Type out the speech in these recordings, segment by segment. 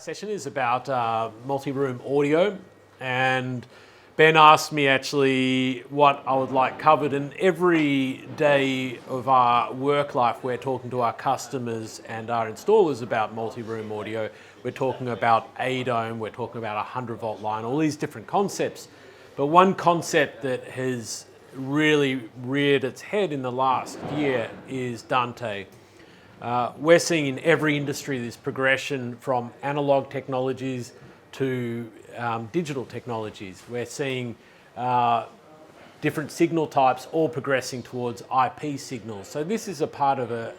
Session is about multi-room audio, and Ben asked me actually what I would like covered, and every day of our work life we're talking to our customers and our installers about multi-room audio. We're talking about ADOM, we're talking about a 100-volt line, all these different concepts. But one concept that has really reared its head in the last year is Dante. We're seeing in every industry this progression from analog technologies to digital technologies. We're seeing different signal types all progressing towards IP signals. So this is a part of a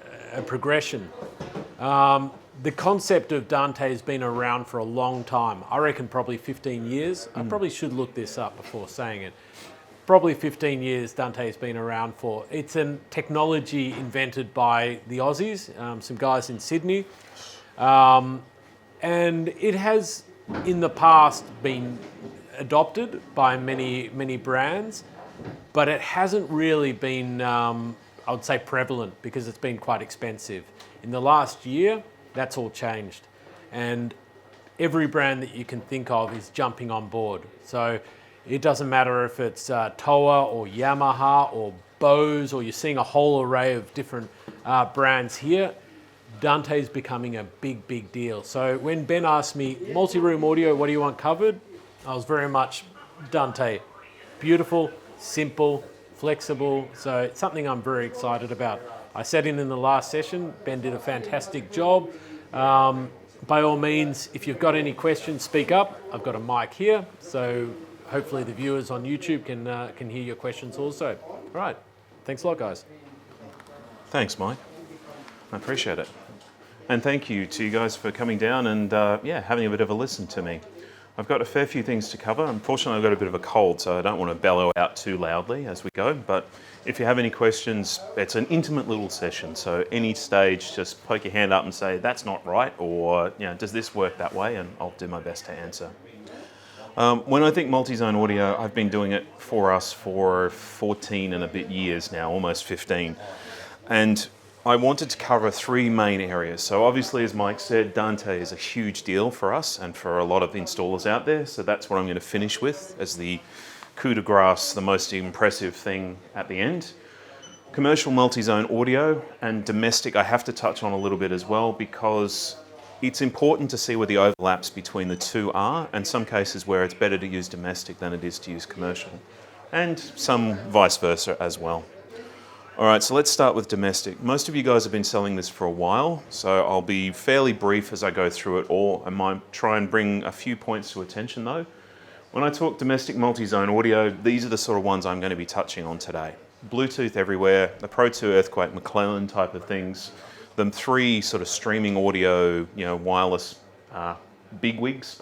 progression. The concept of Dante has been around for a long time. I reckon probably 15 years. I probably should look this up before saying it. Probably 15 years Dante has been around for. It's a technology invented by the Aussies, some guys in Sydney. And it has in the past been adopted by many brands, but it hasn't really been, I would say, prevalent because it's been quite expensive. In the last year, that's all changed. And every brand that you can think of is jumping on board. So it doesn't matter if it's Toa or Yamaha or Bose, or you're seeing a whole array of different brands here. Dante is becoming a big deal. So when Ben asked me, multi-room audio, what do you want covered? I was very much Dante. Beautiful, simple, flexible. So it's something I'm very excited about. I sat in the last session. Ben did a fantastic job. By all means, if you've got any questions, speak up. I've got a mic here. So hopefully the viewers on YouTube can hear your questions also. All right. Thanks a lot, guys. Thanks, Mike. I appreciate it. And thank you to you guys for coming down and having a bit of a listen to me. I've got a fair few things to cover. Unfortunately, I've got a bit of a cold, so I don't want to bellow out too loudly as we go. But if you have any questions, it's an intimate little session. So any stage, just poke your hand up and say, that's not right, or does this work that way? And I'll do my best to answer. When I think multi-zone audio, I've been doing it for us for 14 and a bit years now, almost 15. And I wanted to cover three main areas. So obviously, as Mike said, Dante is a huge deal for us and for a lot of installers out there. So that's what I'm going to finish with as the coup de grace, the most impressive thing at the end. Commercial multi-zone audio and domestic I have to touch on a little bit as well, because it's important to see where the overlaps between the two are, and some cases where it's better to use domestic than it is to use commercial, and some vice versa as well. All right, so let's start with domestic. Most of you guys have been selling this for a while, so I'll be fairly brief as I go through it all. I might try and bring a few points to attention though. When I talk domestic multi-zone audio, these are the sort of ones I'm going to be touching on today. Bluetooth everywhere, the Pro 2 Earthquake McClellan type of things, the three sort of streaming audio, wireless bigwigs,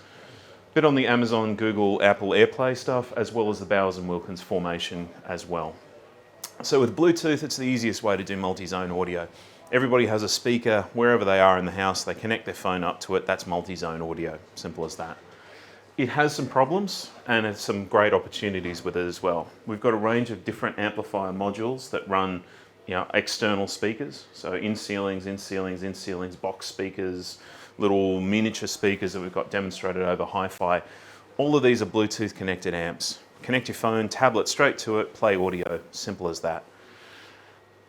bit on the Amazon, Google, Apple AirPlay stuff, as well as the Bowers and Wilkins formation as well. So with Bluetooth, it's the easiest way to do multi-zone audio. Everybody has a speaker wherever they are in the house, they connect their phone up to it, that's multi-zone audio, simple as that. It has some problems and has some great opportunities with it as well. We've got a range of different amplifier modules that run external speakers, so in ceilings, box speakers, little miniature speakers that we've got demonstrated over hi-fi. All of these are Bluetooth connected amps. Connect your phone, tablet straight to it, play audio, simple as that.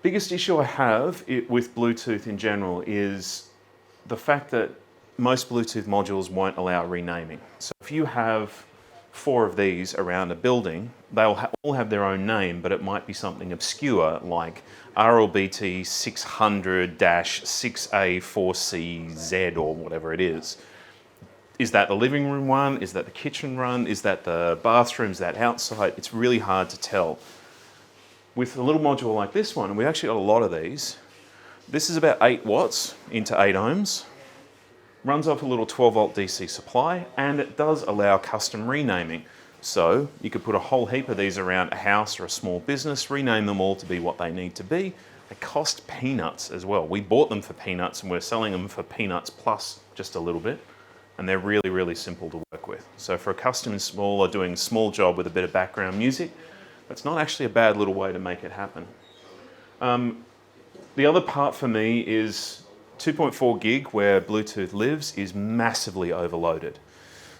Biggest issue I have with Bluetooth in general is the fact that most Bluetooth modules won't allow renaming. So if you have 4 of these around a building, they'll all have their own name, but it might be something obscure like RLBT 600-6A4CZ or whatever it is. Is that the living room one? Is that the kitchen one? Is that the bathroom? Is that outside? It's really hard to tell. With a little module like this one, and we've actually got a lot of these, this is about 8 watts into 8 ohms, runs off a little 12-volt DC supply, and it does allow custom renaming. So you could put a whole heap of these around a house or a small business, rename them all to be what they need to be. They cost peanuts as well. We bought them for peanuts and we're selling them for peanuts plus just a little bit. And they're really simple to work with. So for a custom installer doing a small job with a bit of background music, that's not actually a bad little way to make it happen. The other part for me is 2.4 gig where Bluetooth lives is massively overloaded.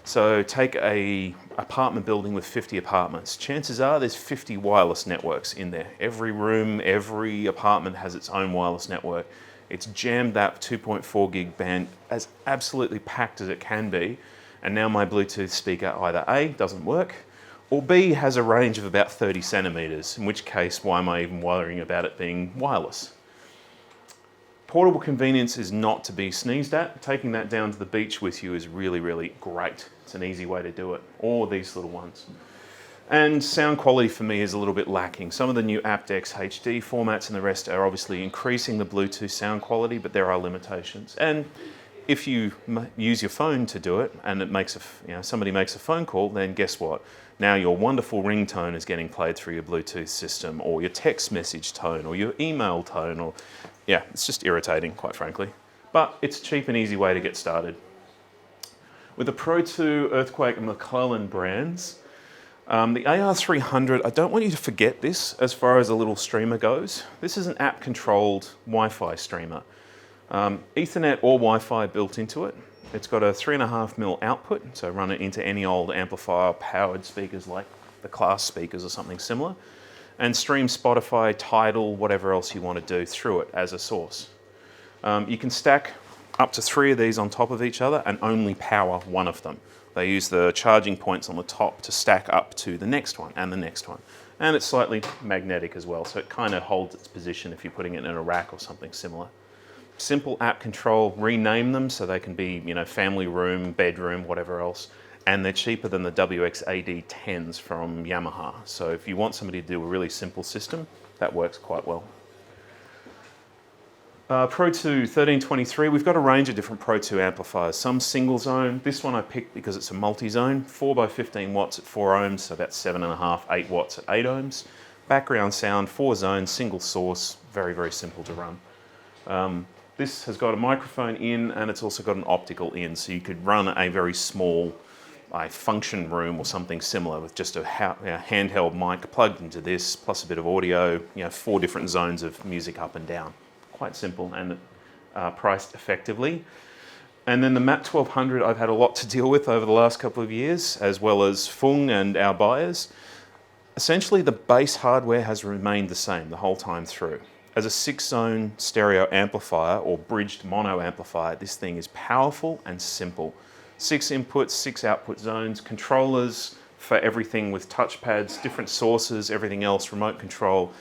So take a apartment building with 50 apartments. Chances are there's 50 wireless networks in there. Every room, every apartment has its own wireless network. It's jammed that 2.4 gig band as absolutely packed as it can be. And now my Bluetooth speaker either A, doesn't work, or B, has a range of about 30 centimeters, in which case, why am I even worrying about it being wireless? Portable convenience is not to be sneezed at. Taking that down to the beach with you is really, really great. It's an easy way to do it, or these little ones. And sound quality for me is a little bit lacking. Some of the new aptX HD formats and the rest are obviously increasing the Bluetooth sound quality, but there are limitations. And if you use your phone to do it, and it makes somebody makes a phone call, then guess what? Now your wonderful ringtone is getting played through your Bluetooth system, or your text message tone, or your email tone, or yeah, it's just irritating, quite frankly. But it's a cheap and easy way to get started. With the Pro 2, Earthquake, and McClellan brands, the AR300, I don't want you to forget this as far as a little streamer goes. This is an app-controlled Wi-Fi streamer. Ethernet or Wi-Fi built into it. It's got a 3.5mm output, so run it into any old amplifier, powered speakers like the Class speakers or something similar, and stream Spotify, Tidal, whatever else you want to do through it as a source. You can stack up to 3 of these on top of each other and only power one of them. They use the charging points on the top to stack up to the next one and the next one. And it's slightly magnetic as well, so it kind of holds its position if you're putting it in a rack or something similar. Simple app control, rename them so they can be, family room, bedroom, whatever else. And they're cheaper than the WX-AD10s from Yamaha. So if you want somebody to do a really simple system, that works quite well. Pro 2 1323, we've got a range of different Pro 2 amplifiers. Some single zone. This one I picked because it's a multi-zone. 4x15 watts at 4 ohms, so about 7.5, 8 watts at 8 ohms. Background sound, 4 zones, single source, very, very simple to run. This has got a microphone in, and it's also got an optical in, so you could run a very small function room or something similar with just a handheld mic plugged into this, plus a bit of audio, 4 different zones of music up and down. Quite simple and priced effectively. And then the MAT 1200 I've had a lot to deal with over the last couple of years, as well as Fung and our buyers. Essentially, the base hardware has remained the same the whole time through. As a 6-zone stereo amplifier or bridged mono amplifier, this thing is powerful and simple. 6 inputs, 6 output zones, controllers for everything with touchpads, different sources, everything else, remote control.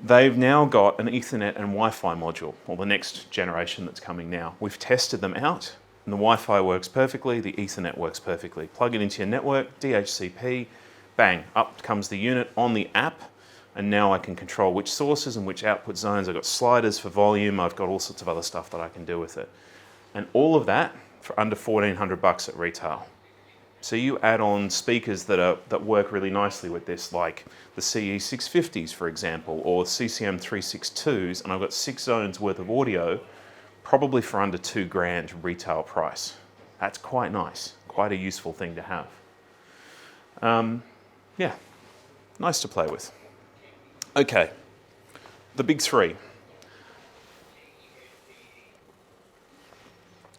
They've now got an Ethernet and Wi-Fi module, or the next generation that's coming now. We've tested them out, and the Wi-Fi works perfectly, the Ethernet works perfectly. Plug it into your network, DHCP, bang, up comes the unit on the app, and now I can control which sources and which output zones. I've got sliders for volume, I've got all sorts of other stuff that I can do with it. And all of that for under $1,400 at retail. So you add on speakers that work really nicely with this, like the CE650s, for example, or CCM 362s, and I've got 6 zones worth of audio, probably for under $2,000 retail price. That's quite nice, quite a useful thing to have. Yeah, nice to play with. Okay, the big 3.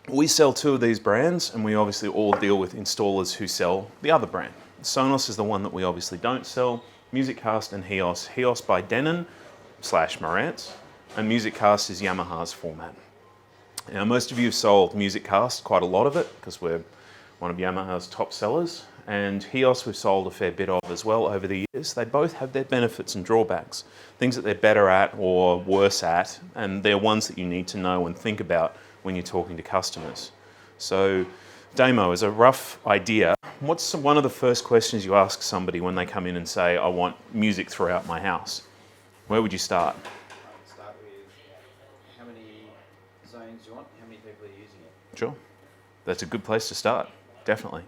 We sell 2 of these brands, and we obviously all deal with installers who sell the other brand. Sonos is the one that we obviously don't sell. MusicCast and HEOS. HEOS by Denon / Marantz, and MusicCast is Yamaha's format. Now, most of you have sold MusicCast, quite a lot of it, because we're one of Yamaha's top sellers. And HEOS we've sold a fair bit of as well over the years. They both have their benefits and drawbacks, things that they're better at or worse at, and they're ones that you need to know and think about when you're talking to customers. So, Damo, as a rough idea, what's one of the first questions you ask somebody when they come in and say, I want music throughout my house? Where would you start? I'd start with how many zones you want, how many people are using it. Sure. That's a good place to start, definitely.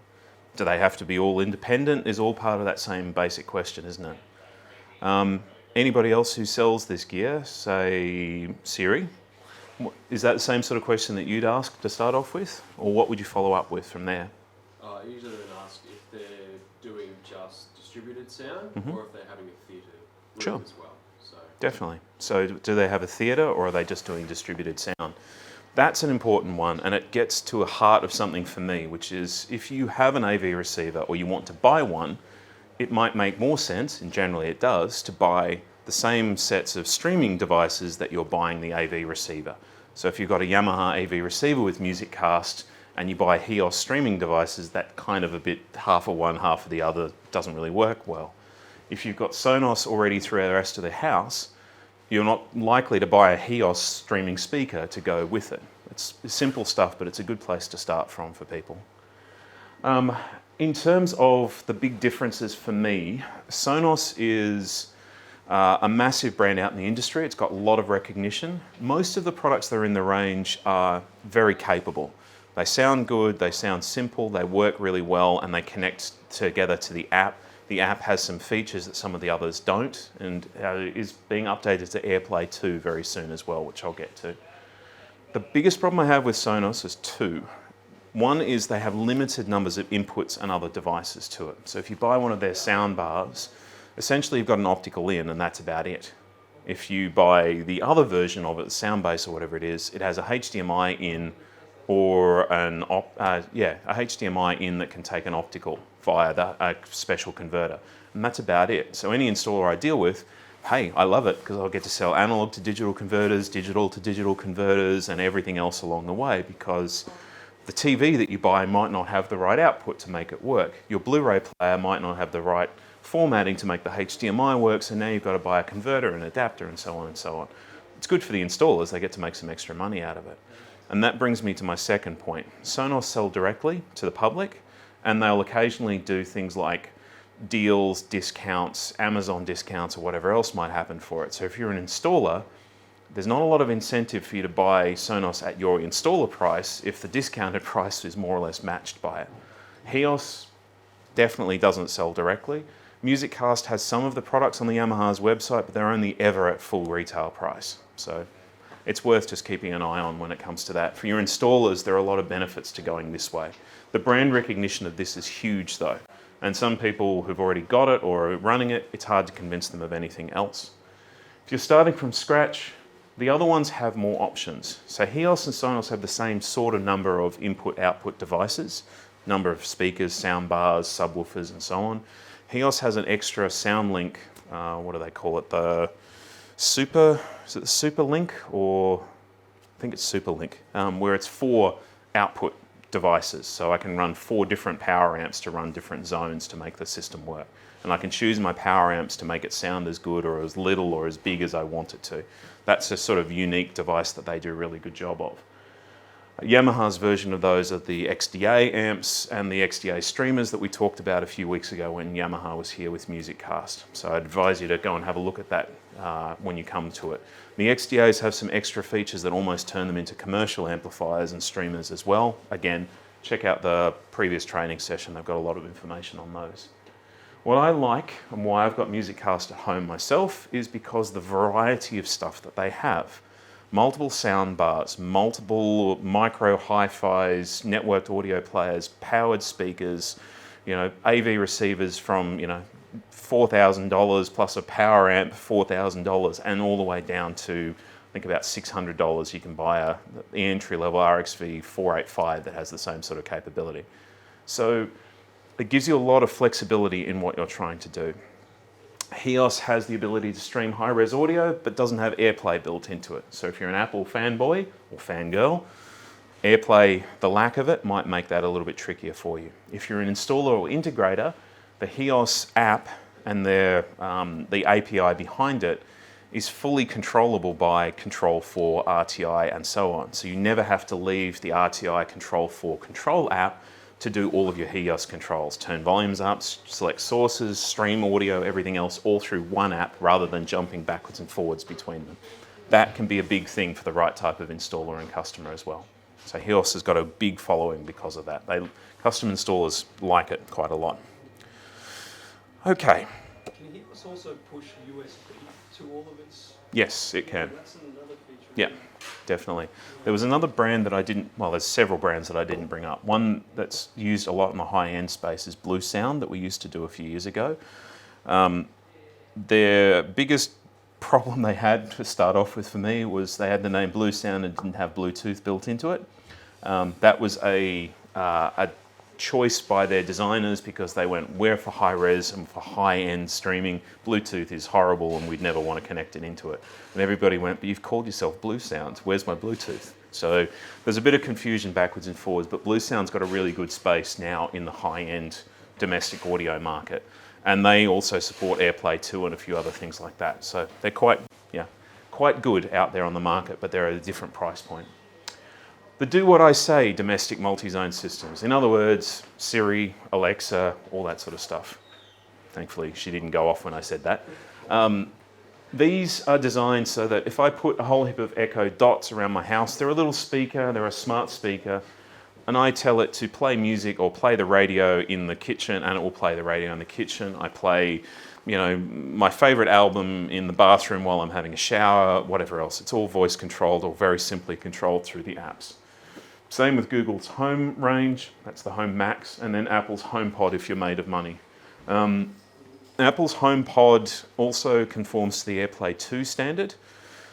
Do they have to be all independent? Is all part of that same basic question, isn't it? Anybody else who sells this gear, say Siri, is that the same sort of question that you'd ask to start off with? Or what would you follow up with from there? I usually would ask if they're doing just distributed sound or if they're having a theatre room as well. So Definitely. So do they have a theatre or are they just doing distributed sound? That's an important one, and it gets to a heart of something for me, which is if you have an AV receiver or you want to buy one, it might make more sense, and generally it does, to buy the same sets of streaming devices that you're buying the AV receiver. So if you've got a Yamaha AV receiver with MusicCast and you buy HEOS streaming devices, that kind of a bit half of one, half of the other doesn't really work well. If you've got Sonos already through the rest of the house, you're not likely to buy a HEOS streaming speaker to go with it. It's simple stuff, but it's a good place to start from for people. In terms of the big differences for me, Sonos is a massive brand out in the industry. It's got a lot of recognition. Most of the products that are in the range are very capable. They sound good, they sound simple, they work really well, and they connect together to the app. The app has some features that some of the others don't, and is being updated to AirPlay 2 very soon as well, which I'll get to. The biggest problem I have with Sonos is two. One is they have limited numbers of inputs and other devices to it. So if you buy one of their sound bars, essentially you've got an optical in and that's about it. If you buy the other version of it, the Soundbase or whatever it is, it has a HDMI in or a HDMI in that can take an optical via a special converter. And that's about it. So any installer I deal with, hey, I love it because I'll get to sell analog to digital converters, digital to digital converters, and everything else along the way, because the TV that you buy might not have the right output to make it work. Your Blu-ray player might not have the right formatting to make the HDMI work, so now you've got to buy a converter and adapter and so on and so on. It's good for the installers, they get to make some extra money out of it. And that brings me to my second point. Sonos sell directly to the public, and they'll occasionally do things like deals, discounts, Amazon discounts, or whatever else might happen for it. So if you're an installer, there's not a lot of incentive for you to buy Sonos at your installer price if the discounted price is more or less matched by it. HEOS definitely doesn't sell directly. MusicCast has some of the products on the Yamaha's website, but they're only ever at full retail price. So it's worth just keeping an eye on when it comes to that. For your installers, there are a lot of benefits to going this way. The brand recognition of this is huge though. And some people who've already got it or are running it, it's hard to convince them of anything else. If you're starting from scratch, the other ones have more options. So HEOS and Sonos have the same sort of number of input-output devices, number of speakers, sound bars, subwoofers, and so on. HEOS has an extra SoundLink, what do they call it? The Super, is it the SuperLink? Or I think it's SuperLink, where it's 4 output devices. So I can run 4 different power amps to run different zones to make the system work. And I can choose my power amps to make it sound as good or as little or as big as I want it to. That's a sort of unique device that they do a really good job of. Yamaha's version of those are the XDA amps and the XDA streamers that we talked about a few weeks ago when Yamaha was here with MusicCast. So I'd advise you to go and have a look at that when you come to it. The XDAs have some extra features that almost turn them into commercial amplifiers and streamers as well. Again, check out the previous training session, they've got a lot of information on those. What I like and why I've got MusicCast at home myself is because the variety of stuff that they have. Multiple sound bars, multiple micro hi-fis, networked audio players, powered speakers, AV receivers from, $4,000 plus a power amp, $4,000, and all the way down to, I think about $600 you can buy the entry-level RXV 485 that has the same sort of capability. So it gives you a lot of flexibility in what you're trying to do. HEOS has the ability to stream high-res audio, but doesn't have AirPlay built into it. So if you're an Apple fanboy or fangirl, AirPlay, the lack of it, might make that a little bit trickier for you. If you're an installer or integrator, the HEOS app and the API behind it is fully controllable by Control4, RTI, and so on. So you never have to leave the RTI Control4 control app to do all of your HEOS controls. Turn volumes up, select sources, stream audio, everything else, all through one app rather than jumping backwards and forwards between them. That can be a big thing for the right type of installer and customer as well. So HEOS has got a big following because of that. Custom installers like it quite a lot. Okay. Can HEOS also push USB to all of its? Yes, it can. That's another feature. Yeah, definitely. There was another brand that I didn't, well, there's several brands that I didn't bring up. One that's used a lot in the high-end space is Blue Sound that we used to do a few years ago. Their biggest problem they had to start off with for me was they had the name Blue Sound and didn't have Bluetooth built into it. That was a choice by their designers because they went, we're for high res and for high end streaming. Bluetooth is horrible and we'd never want to connect it into it. And everybody went, but you've called yourself Blue Sound. Where's my Bluetooth? So there's a bit of confusion backwards and forwards, but Blue Sound's got a really good space now in the high end domestic audio market. And they also support AirPlay 2 and a few other things like that. So they're quite good out there on the market, but they're at a different price point. The do what I say domestic multi-zone systems. In other words, Siri, Alexa, all that sort of stuff. Thankfully, she didn't go off when I said that. These are designed so that if I put a whole heap of Echo Dots around my house, they're a little speaker, they're a smart speaker, and I tell it to play music or play the radio in the kitchen, and it will play the radio in the kitchen. I play, my favorite album in the bathroom while I'm having a shower, whatever else. It's all voice controlled or very simply controlled through the apps. Same with Google's Home range, that's the Home Max, and then Apple's HomePod if you're made of money. Apple's HomePod also conforms to the AirPlay 2 standard,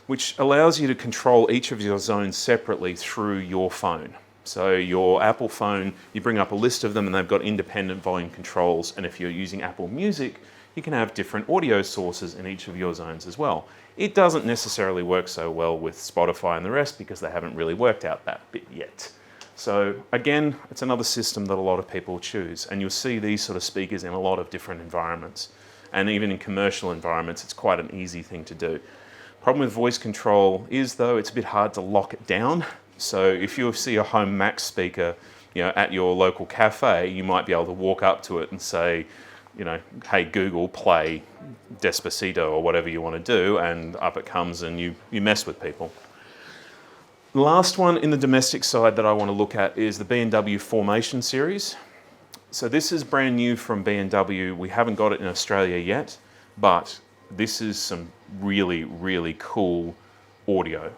which allows you to control each of your zones separately through your phone. So your Apple phone, you bring up a list of them and they've got independent volume controls, and if you're using Apple Music, you can have different audio sources in each of your zones as well. It doesn't necessarily work so well with Spotify and the rest because they haven't really worked out that bit yet. So again, it's another system that a lot of people choose, and you'll see these sort of speakers in a lot of different environments. And even in commercial environments, it's quite an easy thing to do. Problem with voice control is, though, it's a bit hard to lock it down. So if you see a Home Max speaker, at your local cafe, you might be able to walk up to it and say, hey Google, play Despacito or whatever you want to do, and up it comes and you mess with people. The last one in the domestic side that I want to look at is the B&W Formation series. So this is brand new from B&W. We haven't got it in Australia yet, but this is some really, really cool audio.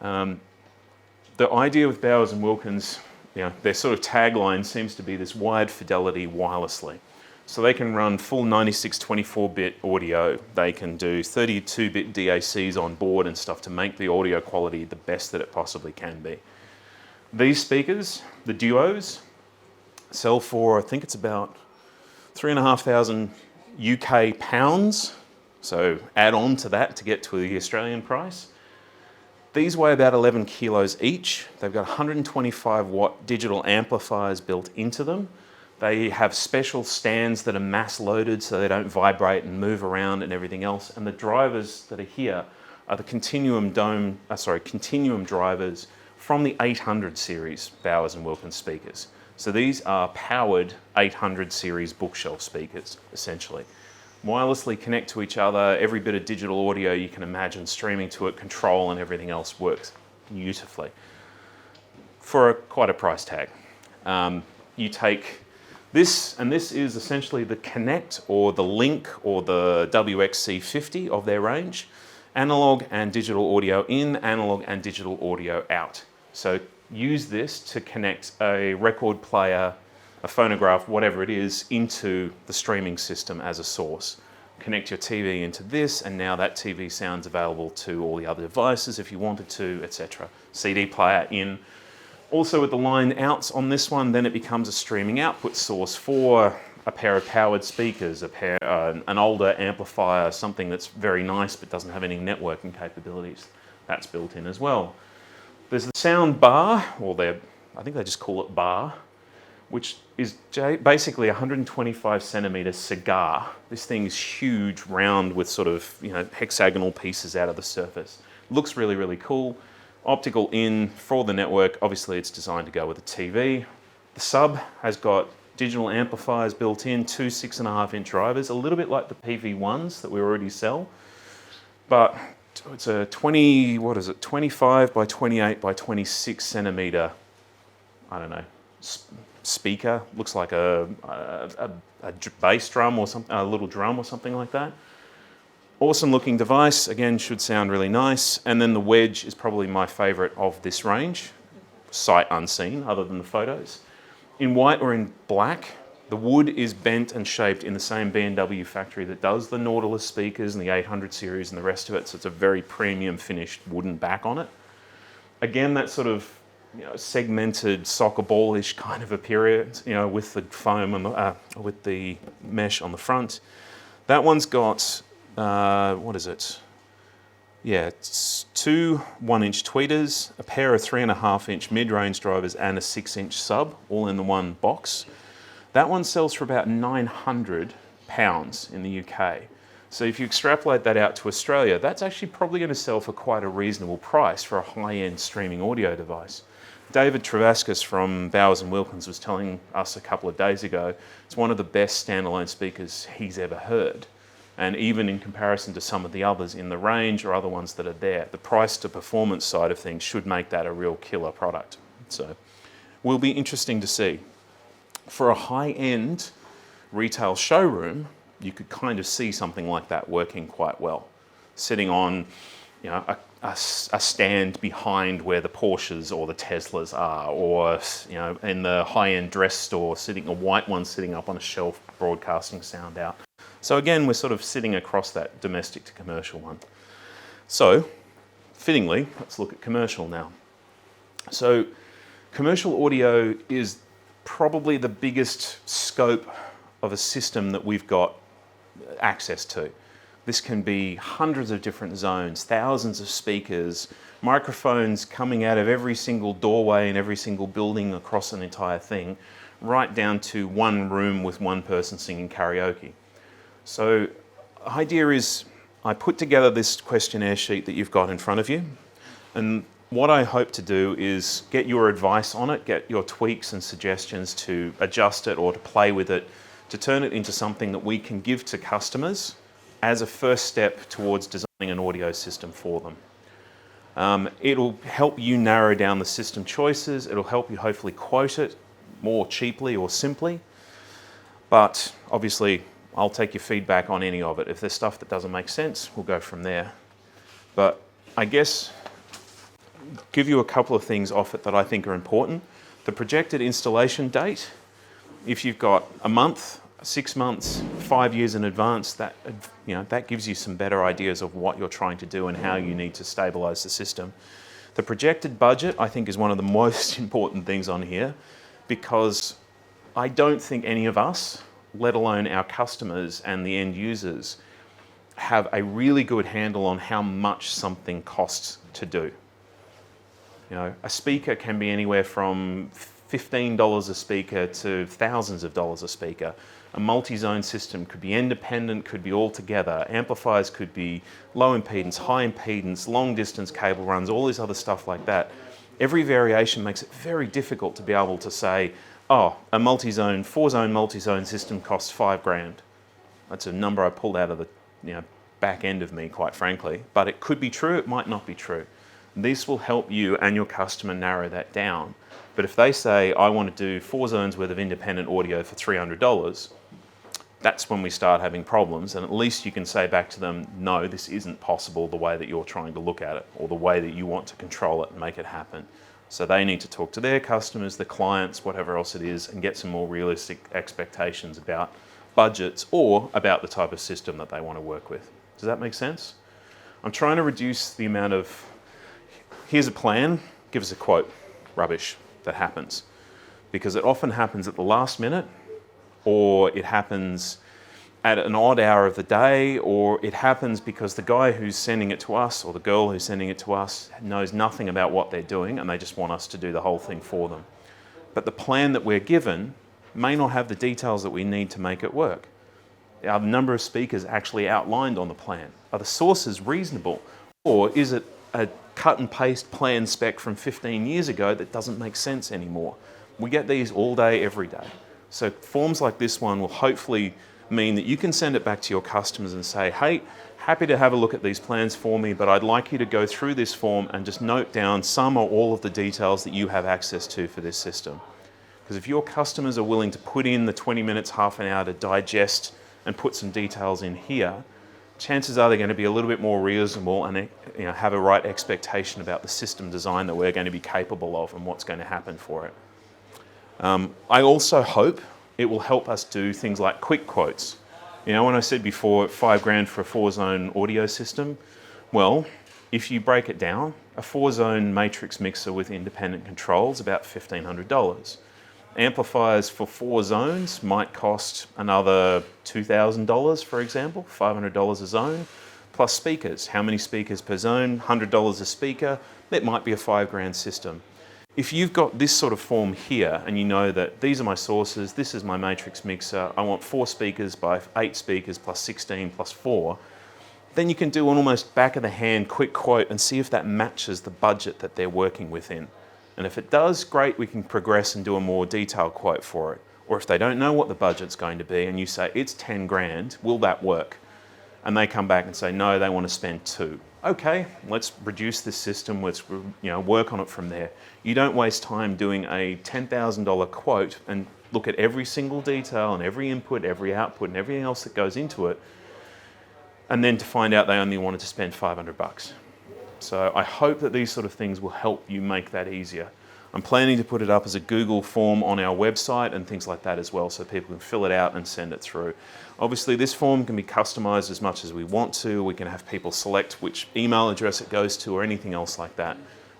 The idea with Bowers & Wilkins, their sort of tagline seems to be this wide fidelity wirelessly. So they can run full 96 24-bit audio. They can do 32-bit DACs on board and stuff to make the audio quality the best that it possibly can be. These speakers, the Duos, sell for, I think it's about 3,500 UK pounds. So add on to that to get to the Australian price. These weigh about 11 kilos each. They've got 125 watt digital amplifiers built into them. They have special stands that are mass loaded so they don't vibrate and move around and everything else. And the drivers that are here are the continuum drivers from the 800 series Bowers & Wilkins speakers. So these are powered 800 series bookshelf speakers, essentially. Wirelessly connect to each other, every bit of digital audio you can imagine streaming to it, control and everything else works beautifully. For quite a price tag. You take this, and this is essentially the Connect or the Link or the WXC50 of their range. Analog and digital audio in, analog and digital audio out. So use this to connect a record player, a phonograph, whatever it is, into the streaming system as a source. Connect your TV into this, and now that TV sound's available to all the other devices if you wanted to, etc. CD player in. Also with the line outs on this one, then it becomes a streaming output source for a pair of powered speakers, an older amplifier, something that's very nice but doesn't have any networking capabilities. That's built in as well. There's the sound bar, or I think they just call it bar, which is basically a 125 centimeter cigar. This thing is huge, round, with sort of hexagonal pieces out of the surface. Looks really, really cool. Optical in for the network. Obviously it's designed to go with a TV. The sub has got digital amplifiers built in, two 6.5-inch drivers, a little bit like the PV1s that we already sell. But it's a 25 by 28 by 26 centimeter, speaker. Looks like a bass drum or something, a little drum or something like that. Awesome looking device, again, should sound really nice. And then the Wedge is probably my favorite of this range, sight unseen, other than the photos. In white or in black, The wood is bent and shaped in the same B&W factory that does the Nautilus speakers and the 800 series and the rest of it, so it's a very premium finished wooden back on it. Again, that sort of segmented soccer ball-ish kind of appearance, with the foam and with the mesh on the front. That one's got, what is it? Yeah, it's 2 1-inch tweeters, a pair of 3.5-inch mid-range drivers and a 6-inch sub, all in the one box. That one sells for about £900 in the UK. So if you extrapolate that out to Australia, that's actually probably going to sell for quite a reasonable price for a high-end streaming audio device. David Travascus from Bowers & Wilkins was telling us a couple of days ago, it's one of the best standalone speakers he's ever heard. And even in comparison to some of the others in the range or other ones that are there, the price to performance side of things should make that a real killer product. So, will be interesting to see. For a high-end retail showroom, you could kind of see something like that working quite well. Sitting on, a stand behind where the Porsches or the Teslas are, or in the high-end dress store, a white one sitting up on a shelf broadcasting sound out. So again, we're sort of sitting across that domestic to commercial one. So, fittingly, let's look at commercial now. So, commercial audio is probably the biggest scope of a system that we've got access to. This can be hundreds of different zones, thousands of speakers, microphones coming out of every single doorway in every single building across an entire thing, right down to one room with one person singing karaoke. So the idea is I put together this questionnaire sheet that you've got in front of you, and what I hope to do is get your advice on it, get your tweaks and suggestions to adjust it or to play with it, to turn it into something that we can give to customers as a first step towards designing an audio system for them. It'll help you narrow down the system choices, it'll help you hopefully quote it more cheaply or simply, but obviously I'll take your feedback on any of it. If there's stuff that doesn't make sense, we'll go from there. But I guess give you a couple of things off it that I think are important. The projected installation date, if you've got a month, 6 months, 5 years in advance, that gives you some better ideas of what you're trying to do and how you need to stabilize the system. The projected budget, I think, is one of the most important things on here, because I don't think any of us, let alone our customers and the end users, have a really good handle on how much something costs to do. A speaker can be anywhere from $15 a speaker to thousands of dollars a speaker. A multi-zone system could be independent, could be all together. Amplifiers could be low impedance, high impedance, long distance cable runs, all this other stuff like that. Every variation makes it very difficult to be able to say, a 4-zone multi-zone system costs $5,000. That's a number I pulled out of the back end of me, quite frankly. But it could be true, it might not be true. This will help you and your customer narrow that down. But if they say, I want to do 4 zones worth of independent audio for $300, that's when we start having problems. And at least you can say back to them, no, this isn't possible the way that you're trying to look at it, or the way that you want to control it and make it happen. So they need to talk to their customers, the clients, whatever else it is, and get some more realistic expectations about budgets or about the type of system that they want to work with. Does that make sense? I'm trying to reduce the amount of, here's a plan, give us a quote, rubbish that happens. Because it often happens at the last minute, or it happens at an odd hour of the day, or it happens because the guy who's sending it to us or the girl who's sending it to us knows nothing about what they're doing and they just want us to do the whole thing for them. But the plan that we're given may not have the details that we need to make it work. Are the number of speakers actually outlined on the plan? Are the sources reasonable? Or is it a cut and paste plan spec from 15 years ago that doesn't make sense anymore? We get these all day, every day. So forms like this one will hopefully mean that you can send it back to your customers and say, hey, happy to have a look at these plans for me, but I'd like you to go through this form and just note down some or all of the details that you have access to for this system. Because if your customers are willing to put in the 20 minutes, half an hour to digest and put some details in here, chances are they're going to be a little bit more reasonable and have a right expectation about the system design that we're going to be capable of and what's going to happen for it. I also hope it will help us do things like quick quotes. You know, when I said before, $5,000 for a 4-zone audio system, well, if you break it down, a 4-zone matrix mixer with independent controls about $1,500. Amplifiers for 4 zones might cost another $2,000, for example, $500 a zone, plus speakers. How many speakers per zone? $100 a speaker. It might be a $5,000 system. If you've got this sort of form here and you know that these are my sources, this is my matrix mixer, I want 4 speakers by 8 speakers plus 16 plus 4, then you can do an almost back of the hand quick quote and see if that matches the budget that they're working within. And if it does, great, we can progress and do a more detailed quote for it. Or if they don't know what the budget's going to be and you say, it's 10 grand, will that work? And they come back and say, no, they want to spend 2. Okay, let's reduce this system, let's work on it from there. You don't waste time doing a $10,000 quote and look at every single detail and every input, every output and everything else that goes into it, and then to find out they only wanted to spend $500. So I hope that these sort of things will help you make that easier. I'm planning to put it up as a Google form on our website and things like that as well, so people can fill it out and send it through. Obviously this form can be customized as much as we want to. We can have people select which email address it goes to or anything else like that.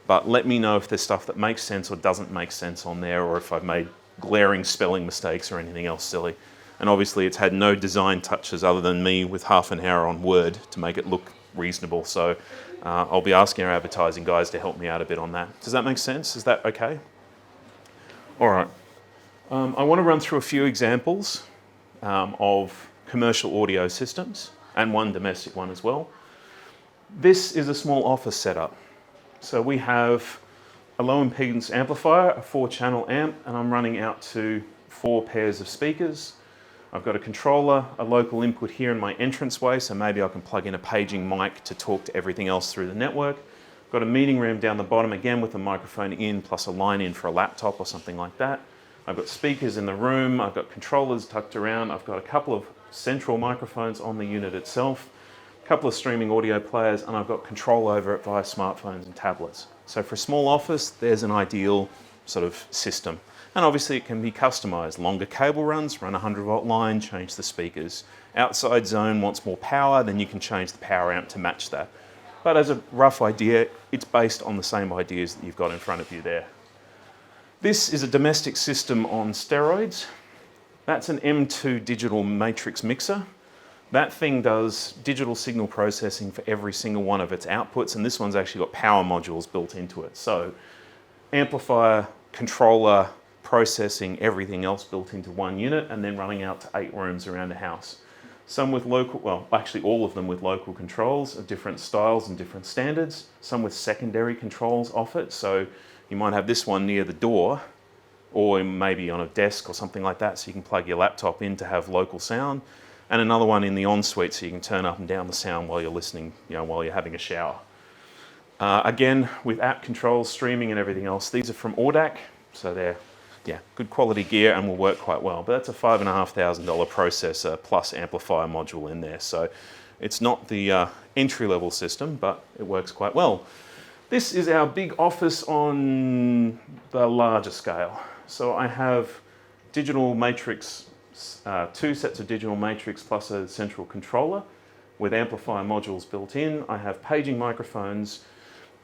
But let me know if there's stuff that makes sense or doesn't make sense on there, or if I've made glaring spelling mistakes or anything else silly. And obviously it's had no design touches other than me with half an hour on Word to make it look reasonable. So I'll be asking our advertising guys to help me out a bit on that. Does that make sense? Is that okay? All right. I want to run through a few examples of commercial audio systems and one domestic one as well. This is a small office setup. So we have a low impedance amplifier, a 4-channel amp, and I'm running out to 4 pairs of speakers. I've got a controller, a local input here in my entranceway, so maybe I can plug in a paging mic to talk to everything else through the network. I've got a meeting room down the bottom again with a microphone in plus a line in for a laptop or something like that. I've got speakers in the room, I've got controllers tucked around, I've got a couple of central microphones on the unit itself, a couple of streaming audio players, and I've got control over it via smartphones and tablets. So for a small office, there's an ideal sort of system. And obviously it can be customized. Longer cable runs, run a 100-volt line, change the speakers. Outside zone wants more power, then you can change the power amp to match that. But as a rough idea, it's based on the same ideas that you've got in front of you there. This is a domestic system on steroids. That's an M2 digital matrix mixer. That thing does digital signal processing for every single one of its outputs, and this one's actually got power modules built into it. So amplifier, controller, processing, everything else built into one unit, and then running out to 8 rooms around the house. Some with local, well, actually all of them with local controls of different styles and different standards. Some with secondary controls off it. So you might have this one near the door, or maybe on a desk or something like that, so you can plug your laptop in to have local sound. And another one in the ensuite, so you can turn up and down the sound while you're listening, while you're having a shower. Again, with app controls, streaming and everything else. These are from Audac, so they're good quality gear and will work quite well. But that's a $5,500 processor plus amplifier module in there. So it's not the entry-level system, but it works quite well. This is our big office on the larger scale. So I have digital matrix, 2 sets of digital matrix plus a central controller with amplifier modules built in. I have paging microphones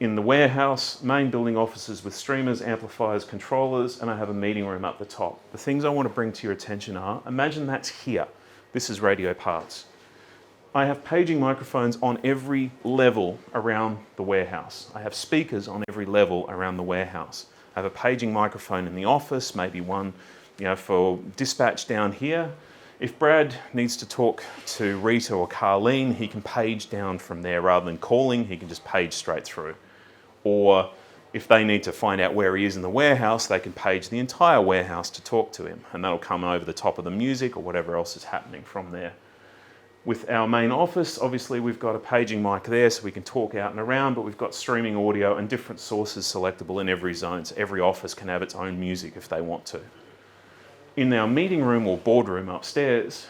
in the warehouse, main building offices with streamers, amplifiers, controllers, and I have a meeting room up the top. The things I want to bring to your attention are, imagine that's here. This is radio parts. I have paging microphones on every level around the warehouse. I have speakers on every level around the warehouse. I have a paging microphone in the office, maybe one for dispatch down here. If Brad needs to talk to Rita or Carlene, he can page down from there rather than calling, he can just page straight through. Or if they need to find out where he is in the warehouse, they can page the entire warehouse to talk to him, and that'll come over the top of the music or whatever else is happening from there. With our main office, obviously we've got a paging mic there so we can talk out and around, but we've got streaming audio and different sources selectable in every zone, so every office can have its own music if they want to. In our meeting room or boardroom upstairs,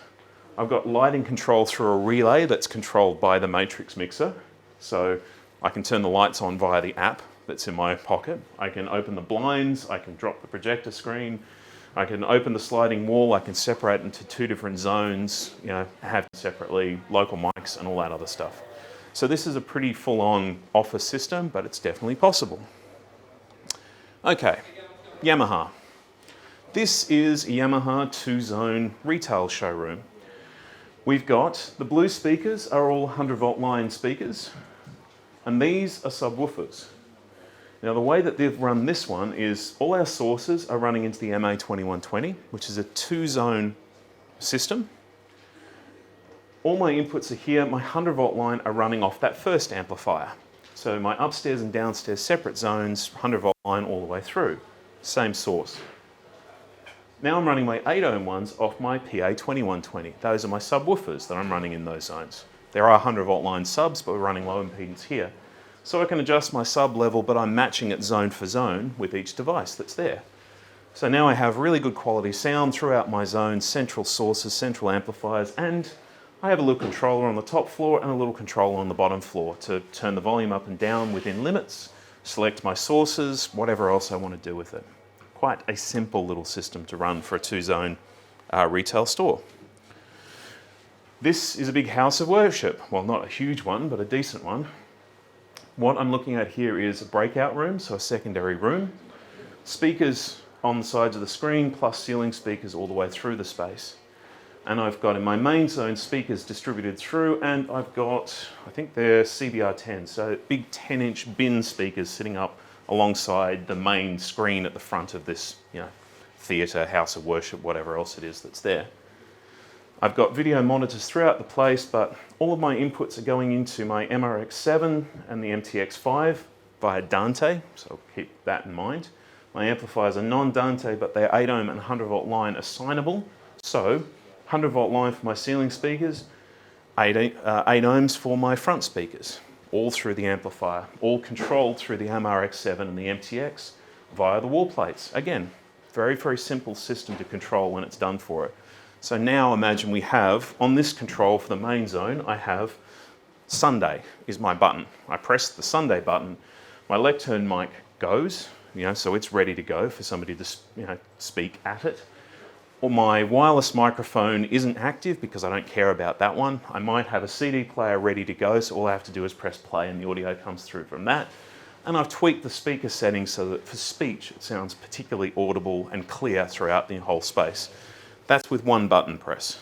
I've got lighting control through a relay that's controlled by the matrix mixer. So I can turn the lights on via the app that's in my pocket. I can open the blinds, I can drop the projector screen, I can open the sliding wall, I can separate into 2 different zones, have separately local mics and all that other stuff. So this is a pretty full-on office system, but it's definitely possible. Okay, Yamaha. This is a Yamaha 2-zone retail showroom. We've got the blue speakers are all 100-volt line speakers, and these are subwoofers. Now the way that they've run this one is all our sources are running into the MA2120, which is a 2-zone system. All my inputs are here. My 100-volt line are running off that first amplifier. So my upstairs and downstairs separate zones, 100-volt line all the way through. Same source. Now I'm running my 8-ohm ones off my PA2120. Those are my subwoofers that I'm running in those zones. There are 100-volt line subs, but we're running low impedance here. So I can adjust my sub level, but I'm matching it zone for zone with each device that's there. So now I have really good quality sound throughout my zones, central sources, central amplifiers, and I have a little controller on the top floor and a little controller on the bottom floor to turn the volume up and down within limits, select my sources, whatever else I want to do with it. Quite a simple little system to run for a 2-zone retail store. This is a big house of worship. Well, not a huge one, but a decent one. What I'm looking at here is a breakout room, so a secondary room. Speakers on the sides of the screen, plus ceiling speakers all the way through the space. And I've got in my main zone speakers distributed through, and I've got, I think they're CBR10, so big 10-inch bin speakers sitting up alongside the main screen at the front of this, theatre, house of worship, whatever else it is that's there. I've got video monitors throughout the place, but all of my inputs are going into my MRX7 and the MTX5 via Dante, so keep that in mind. My amplifiers are non-Dante, but they're 8-ohm and 100-volt line assignable, so 100-volt line for my ceiling speakers, 8 ohms for my front speakers, all through the amplifier, all controlled through the MRX7 and the MTX via the wall plates. Again, very, very simple system to control when it's done for it. So now imagine we have, on this control for the main zone, I have Sunday is my button. I press the Sunday button, my lectern mic goes, so it's ready to go for somebody to speak at it. Or my wireless microphone isn't active because I don't care about that one. I might have a CD player ready to go, so all I have to do is press play and the audio comes through from that. And I've tweaked the speaker settings so that for speech it sounds particularly audible and clear throughout the whole space. That's with one button press.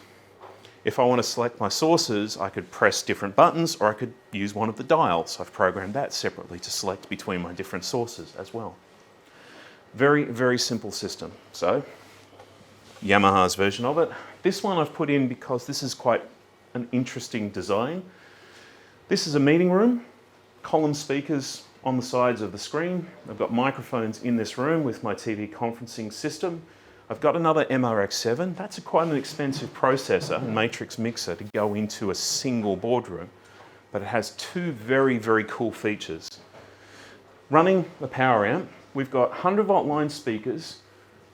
If I want to select my sources, I could press different buttons, or I could use one of the dials. I've programmed that separately to select between my different sources as well. Very, very simple system. So, Yamaha's version of it. This one I've put in because this is quite an interesting design. This is a meeting room, column speakers on the sides of the screen. I've got microphones in this room with my TV conferencing system. I've got another MRX7. That's quite an expensive processor and matrix mixer to go into a single boardroom, but it has 2 very, very cool features. Running the power amp, we've got 100-volt line speakers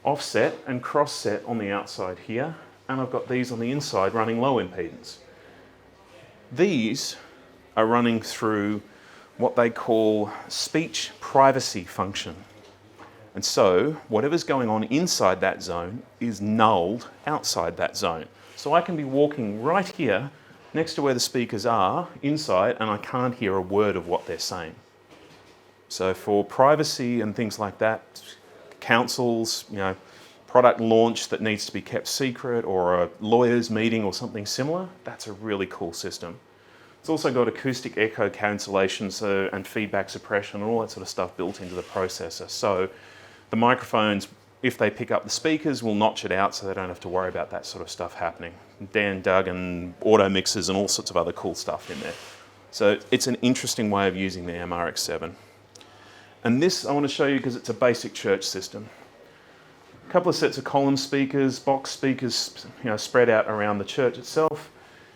offset and cross-set on the outside here, and I've got these on the inside running low impedance. These are running through what they call speech privacy function. And so whatever's going on inside that zone is nulled outside that zone. So I can be walking right here next to where the speakers are inside, and I can't hear a word of what they're saying. So for privacy and things like that, councils, product launch that needs to be kept secret, or a lawyer's meeting or something similar, that's a really cool system. It's also got acoustic echo cancellation and feedback suppression and all that sort of stuff built into the processor. So the microphones, if they pick up the speakers, will notch it out so they don't have to worry about that sort of stuff happening. Dan Doug and auto mixers and all sorts of other cool stuff in there. So it's an interesting way of using the MRX7. And this I want to show you because it's a basic church system. A couple of sets of column speakers, box speakers, spread out around the church itself.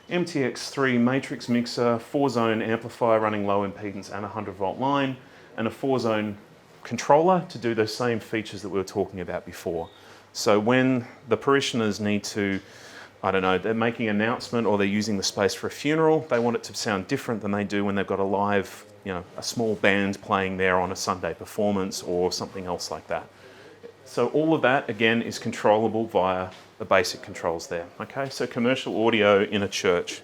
MTX3 matrix mixer, 4-zone amplifier running low impedance and a 100-volt line, and a 4-zone controller to do those same features that we were talking about before. So when the parishioners need to, they're making an announcement or they're using the space for a funeral, they want it to sound different than they do when they've got a live, a small band playing there on a Sunday performance or something else like that. So all of that, again, is controllable via the basic controls there. Okay, so commercial audio in a church.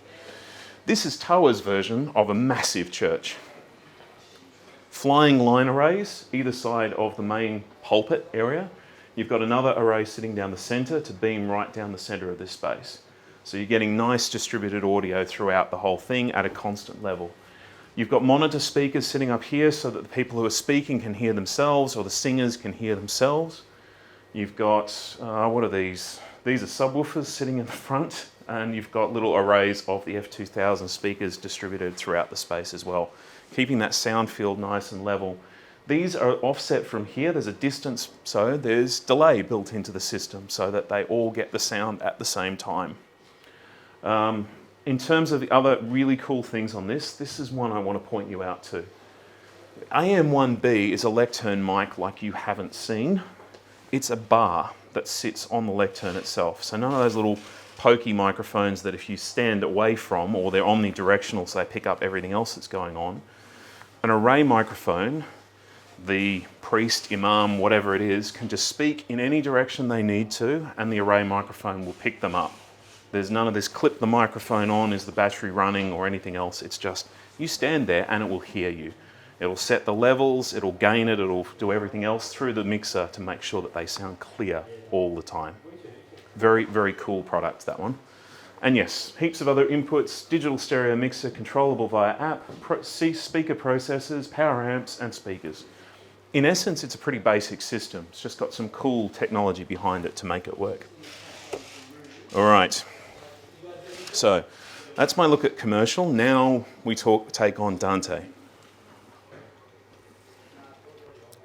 This is Tower's version of a massive church. Flying line arrays either side of the main pulpit area. You've got another array sitting down the centre to beam right down the centre of this space. So you're getting nice distributed audio throughout the whole thing at a constant level. You've got monitor speakers sitting up here so that the people who are speaking can hear themselves or the singers can hear themselves. You've got, what are these? These are subwoofers sitting in the front, and you've got little arrays of the F2000 speakers distributed throughout the space as well, keeping that sound field nice and level. These are offset from here. There's a distance, so there's delay built into the system so that they all get the sound at the same time. In terms of the other really cool things on this is one I want to point you out to. AM1B is a lectern mic like you haven't seen. It's a bar that sits on the lectern itself. So none of those little pokey microphones that if you stand away from, or they're omnidirectional so they pick up everything else that's going on. An array microphone, the priest, imam, whatever it is, can just speak in any direction they need to, and the array microphone will pick them up. There's none of this clip the microphone on, is the battery running, or anything else. It's just, you stand there and it will hear you. It'll set the levels, it'll gain it, it'll do everything else through the mixer to make sure that they sound clear all the time. Very, very cool product, that one. And yes, heaps of other inputs, digital stereo mixer, controllable via app, speaker processors, power amps, and speakers. In essence, it's a pretty basic system. It's just got some cool technology behind it to make it work. All right. So that's my look at commercial. Now we take on Dante.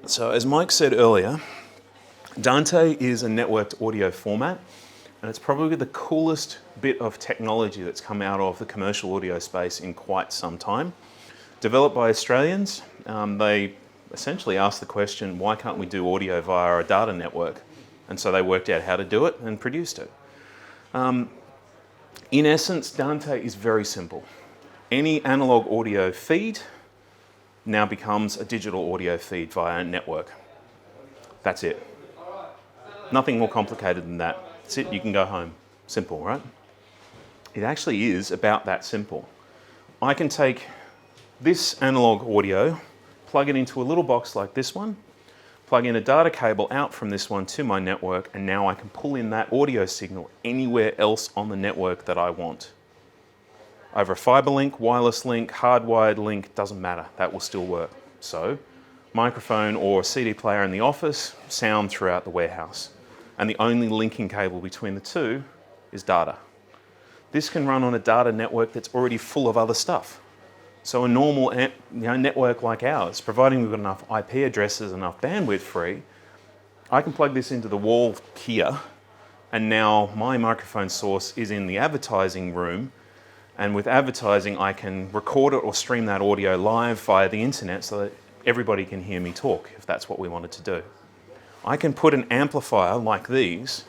So as Mike said earlier, Dante is a networked audio format, and it's probably the coolest bit of technology that's come out of the commercial audio space in quite some time. Developed by Australians, they essentially asked the question, why can't we do audio via a data network? And so they worked out how to do it and produced it. In essence, Dante is very simple. Any analog audio feed now becomes a digital audio feed via a network. That's it. Nothing more complicated than that. That's it, you can go home. Simple, right? It actually is about that simple. I can take this analog audio, plug it into a little box like this one, plug in a data cable out from this one to my network, and now I can pull in that audio signal anywhere else on the network that I want. Over a fiber link, wireless link, hardwired link, doesn't matter, that will still work. So, microphone or CD player in the office, sound throughout the warehouse. And the only linking cable between the two is data. This can run on a data network that's already full of other stuff. So a normal network like ours, providing we've got enough IP addresses, enough bandwidth free, I can plug this into the wall here, and now my microphone source is in the advertising room, and with advertising I can record it or stream that audio live via the internet so that everybody can hear me talk, if that's what we wanted to do. I can put an amplifier like these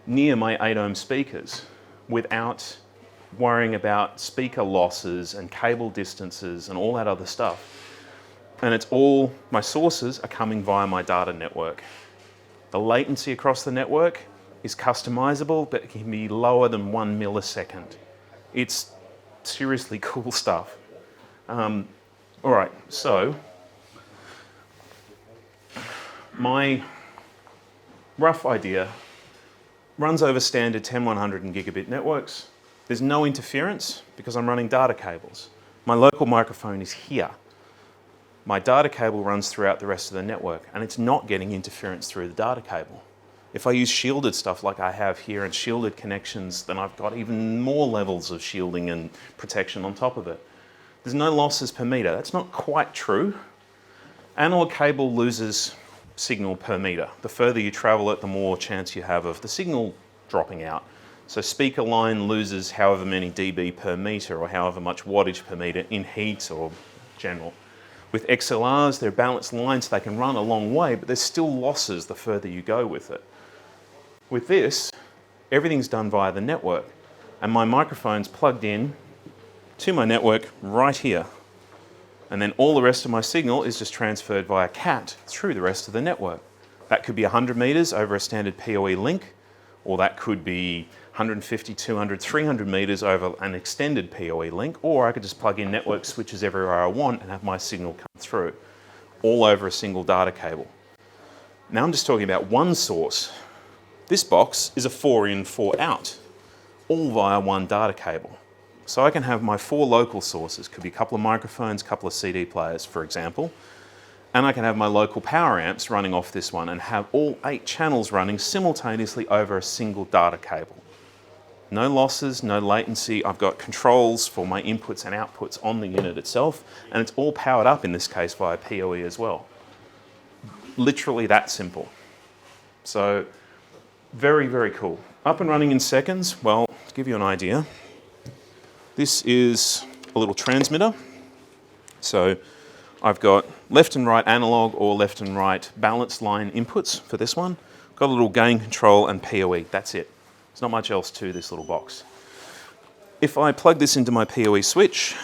near my 8-ohm speakers without worrying about speaker losses and cable distances and all that other stuff. And it's all, my sources are coming via my data network. The latency across the network is customizable, but it can be lower than 1 millisecond. It's seriously cool stuff. All right, so my rough idea runs over standard 10, 100 and gigabit networks. There's no interference because I'm running data cables. My local microphone is here. My data cable runs throughout the rest of the network, and it's not getting interference through the data cable. If I use shielded stuff like I have here and shielded connections, then I've got even more levels of shielding and protection on top of it. There's no losses per meter. That's not quite true. Analog cable loses signal per meter. The further you travel it, the more chance you have of the signal dropping out. So speaker line loses however many dB per meter or however much wattage per meter in heat or general. With XLRs, they're balanced lines, they can run a long way, but there's still losses the further you go with it. With this, everything's done via the network, and my microphone's plugged in to my network right here. And then all the rest of my signal is just transferred via CAT through the rest of the network. That could be 100 meters over a standard PoE link, or that could be 150, 200, 300 meters over an extended PoE link, or I could just plug in network switches everywhere I want and have my signal come through, all over a single data cable. Now I'm just talking about one source. This box is a 4 in, 4 out, all via one data cable. So I can have my 4 local sources, could be a couple of microphones, a couple of CD players, for example, and I can have my local power amps running off this one and have all 8 channels running simultaneously over a single data cable. No losses, no latency. I've got controls for my inputs and outputs on the unit itself, and it's all powered up in this case via PoE as well. Literally that simple. So very, very cool. Up and running in seconds. Well, to give you an idea, this is a little transmitter. So I've got left and right analog or left and right balance line inputs for this one. Got a little gain control and PoE, that's it. There's not much else to this little box. If I plug this into my PoE switch,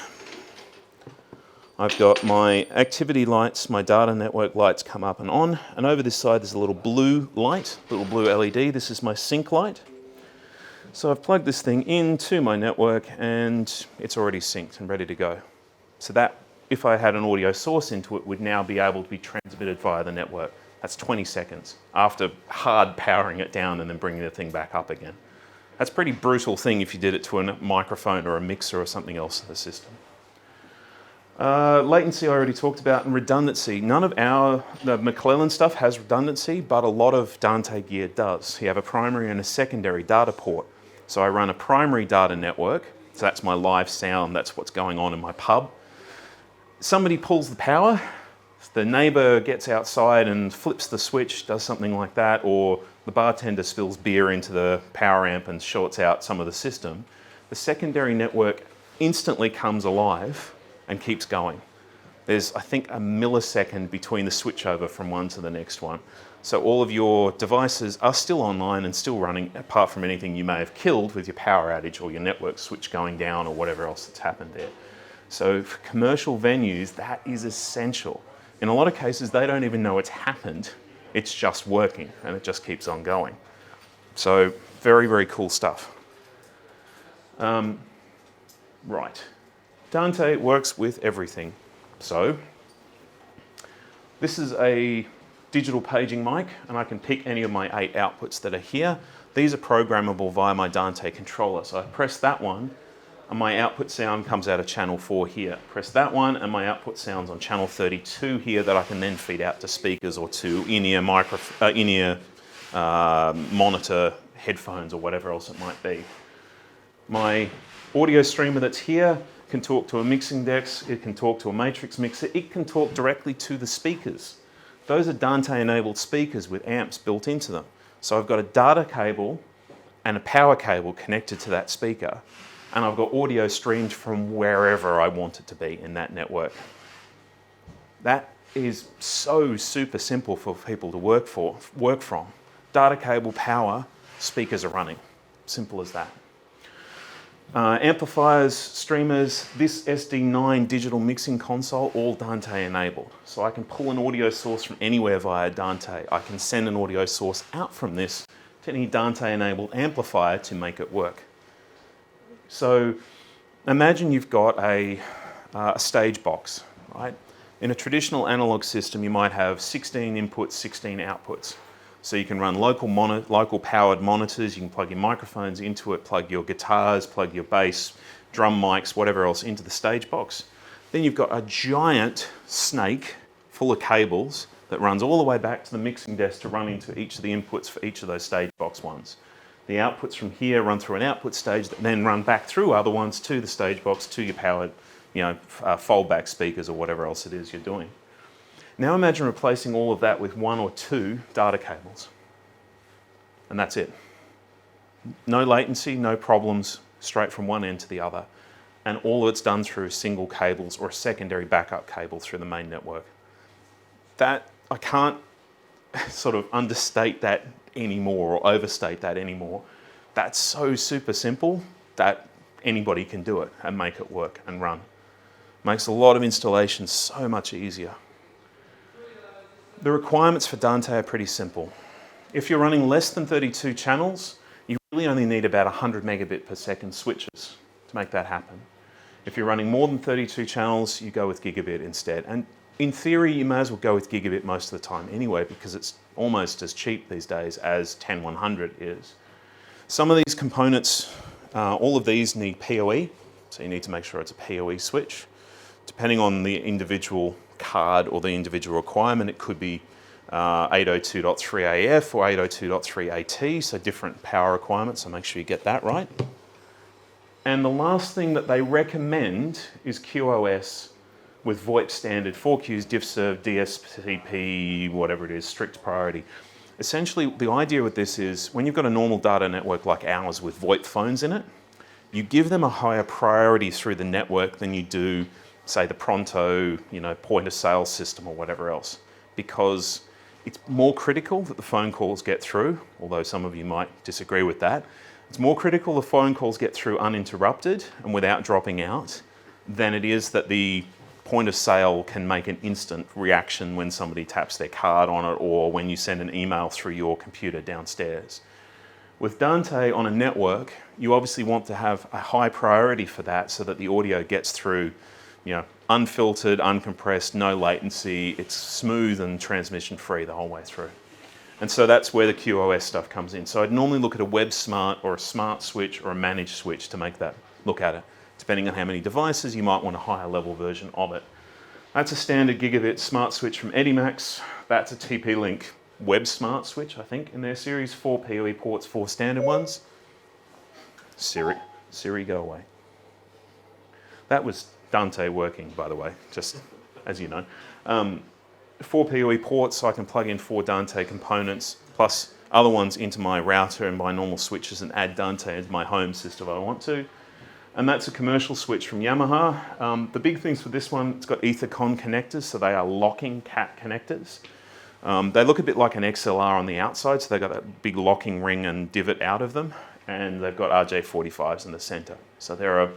I've got my activity lights, my data network lights come up and on, and over this side there's a little blue light, little blue LED. This is my sync light. So I've plugged this thing into my network and it's already synced and ready to go. So that, if I had an audio source into it, would now be able to be transmitted via the network. That's 20 seconds after hard powering it down and then bringing the thing back up again. That's a pretty brutal thing if you did it to a microphone or a mixer or something else in the system. Latency I already talked about, and redundancy. None of the McClellan stuff has redundancy, but a lot of Dante gear does. You have a primary and a secondary data port. So I run a primary data network, so that's my live sound, that's what's going on in my pub. Somebody pulls the power, the neighbour gets outside and flips the switch, does something like that, or the bartender spills beer into the power amp and shorts out some of the system. The secondary network instantly comes alive and keeps going. There's, I think, a millisecond between the switchover from one to the next one. So all of your devices are still online and still running, apart from anything you may have killed with your power outage or your network switch going down or whatever else that's happened there. So for commercial venues, that is essential. In a lot of cases, they don't even know it's happened. It's just working and it just keeps on going. So very, very cool stuff. Right. Dante works with everything. So this is a digital paging mic and I can pick any of my 8 outputs that are here. These are programmable via my Dante controller. So I press that one and my output sound comes out of channel 4 here. Press that one and my output sound's on channel 32 here that I can then feed out to speakers or to in-ear monitor, headphones or whatever else it might be. My audio streamer that's here can talk to a mixing desk, it can talk to a matrix mixer, it can talk directly to the speakers. Those are Dante-enabled speakers with amps built into them. So I've got a data cable and a power cable connected to that speaker, and I've got audio streamed from wherever I want it to be in that network. That is so super simple for people to work from. Data cable, power, speakers are running. Simple as that. Amplifiers, streamers, this SD9 digital mixing console, all Dante enabled. So I can pull an audio source from anywhere via Dante. I can send an audio source out from this to any Dante enabled amplifier to make it work. So imagine you've got a stage box, right? In a traditional analog system, you might have 16 inputs, 16 outputs. So you can run local powered monitors, you can plug your microphones into it, plug your guitars, plug your bass, drum mics, whatever else into the stage box. Then you've got a giant snake full of cables that runs all the way back to the mixing desk to run into each of the inputs for each of those stage box ones. The outputs from here run through an output stage that then run back through other ones to the stage box, to your powered, fold back speakers or whatever else it is you're doing. Now imagine replacing all of that with 1 or 2 data cables. And that's it. No latency, no problems, straight from one end to the other. And all of it's done through single cables or a secondary backup cable through the main network. That, I can't sort of understate that anymore or overstate that anymore. That's so super simple that anybody can do it and make it work and run. Makes a lot of installations so much easier. The requirements for Dante are pretty simple. If you're running less than 32 channels, you really only need about 100 megabit per second switches to make that happen. If you're running more than 32 channels, you go with gigabit instead. And in theory, you may as well go with gigabit most of the time anyway, because it's almost as cheap these days as 10100 is. Some of these components, all of these need PoE, so you need to make sure it's a PoE switch. Depending on the individual card or the individual requirement, it could be 802.3AF or 802.3AT, so different power requirements, so make sure you get that right. And the last thing that they recommend is QoS with VoIP standard 4Qs, DiffServ, DSCP, whatever it is, strict priority. Essentially, the idea with this is when you've got a normal data network like ours with VoIP phones in it, you give them a higher priority through the network than you do, say, the Pronto, point of sale system or whatever else, because it's more critical that the phone calls get through, although some of you might disagree with that. It's more critical the phone calls get through uninterrupted and without dropping out than it is that the point of sale can make an instant reaction when somebody taps their card on it or when you send an email through your computer downstairs. With Dante on a network, you obviously want to have a high priority for that so that the audio gets through, unfiltered, uncompressed, no latency. It's smooth and transmission free the whole way through. And so that's where the QoS stuff comes in. So I'd normally look at a web smart or a smart switch or a managed switch to make that look at it. Depending on how many devices, you might want a higher level version of it. That's a standard gigabit smart switch from Edimax. That's a TP-Link web smart switch, I think, in their series. 4 PoE ports, 4 standard ones. Siri, go away. That was Dante working, by the way, just as you know. 4 PoE ports, so I can plug in 4 Dante components, plus other ones into my router and my normal switches and add Dante into my home system if I want to. And that's a commercial switch from Yamaha. The big things for this one, it's got EtherCon connectors, so they are locking cat connectors. They look a bit like an XLR on the outside, so they've got that big locking ring and divot out of them, and they've got RJ45s in the center. So they're a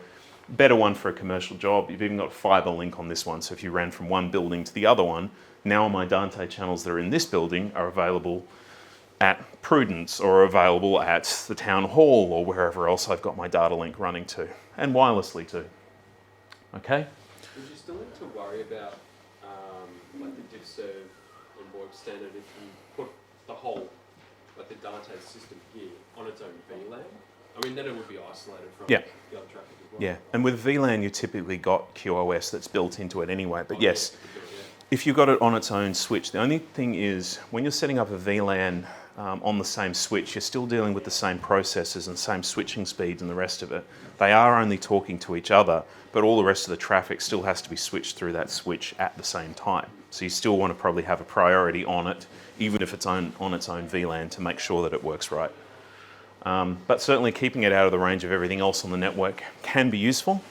better one for a commercial job. You've even got fiber link on this one, so if you ran from one building to the other one, now my Dante channels that are in this building are available at Prudence or available at the town hall or wherever else I've got my data link running to, and wirelessly too. Okay? Would you still need to worry about like the DiffServ and VoIP standard if you put the whole, like the Dante system here on its own VLAN? I mean, then it would be isolated from the other traffic as well. Yeah, and with VLAN you typically got QoS that's built into it anyway, but yes, if you've got it on its own switch, the only thing is when you're setting up a VLAN on the same switch, you're still dealing with the same processors and same switching speeds and the rest of it. They are only talking to each other, but all the rest of the traffic still has to be switched through that switch at the same time. So you still want to probably have a priority on it, even if it's on its own VLAN, to make sure that it works right. But certainly keeping it out of the range of everything else on the network can be useful.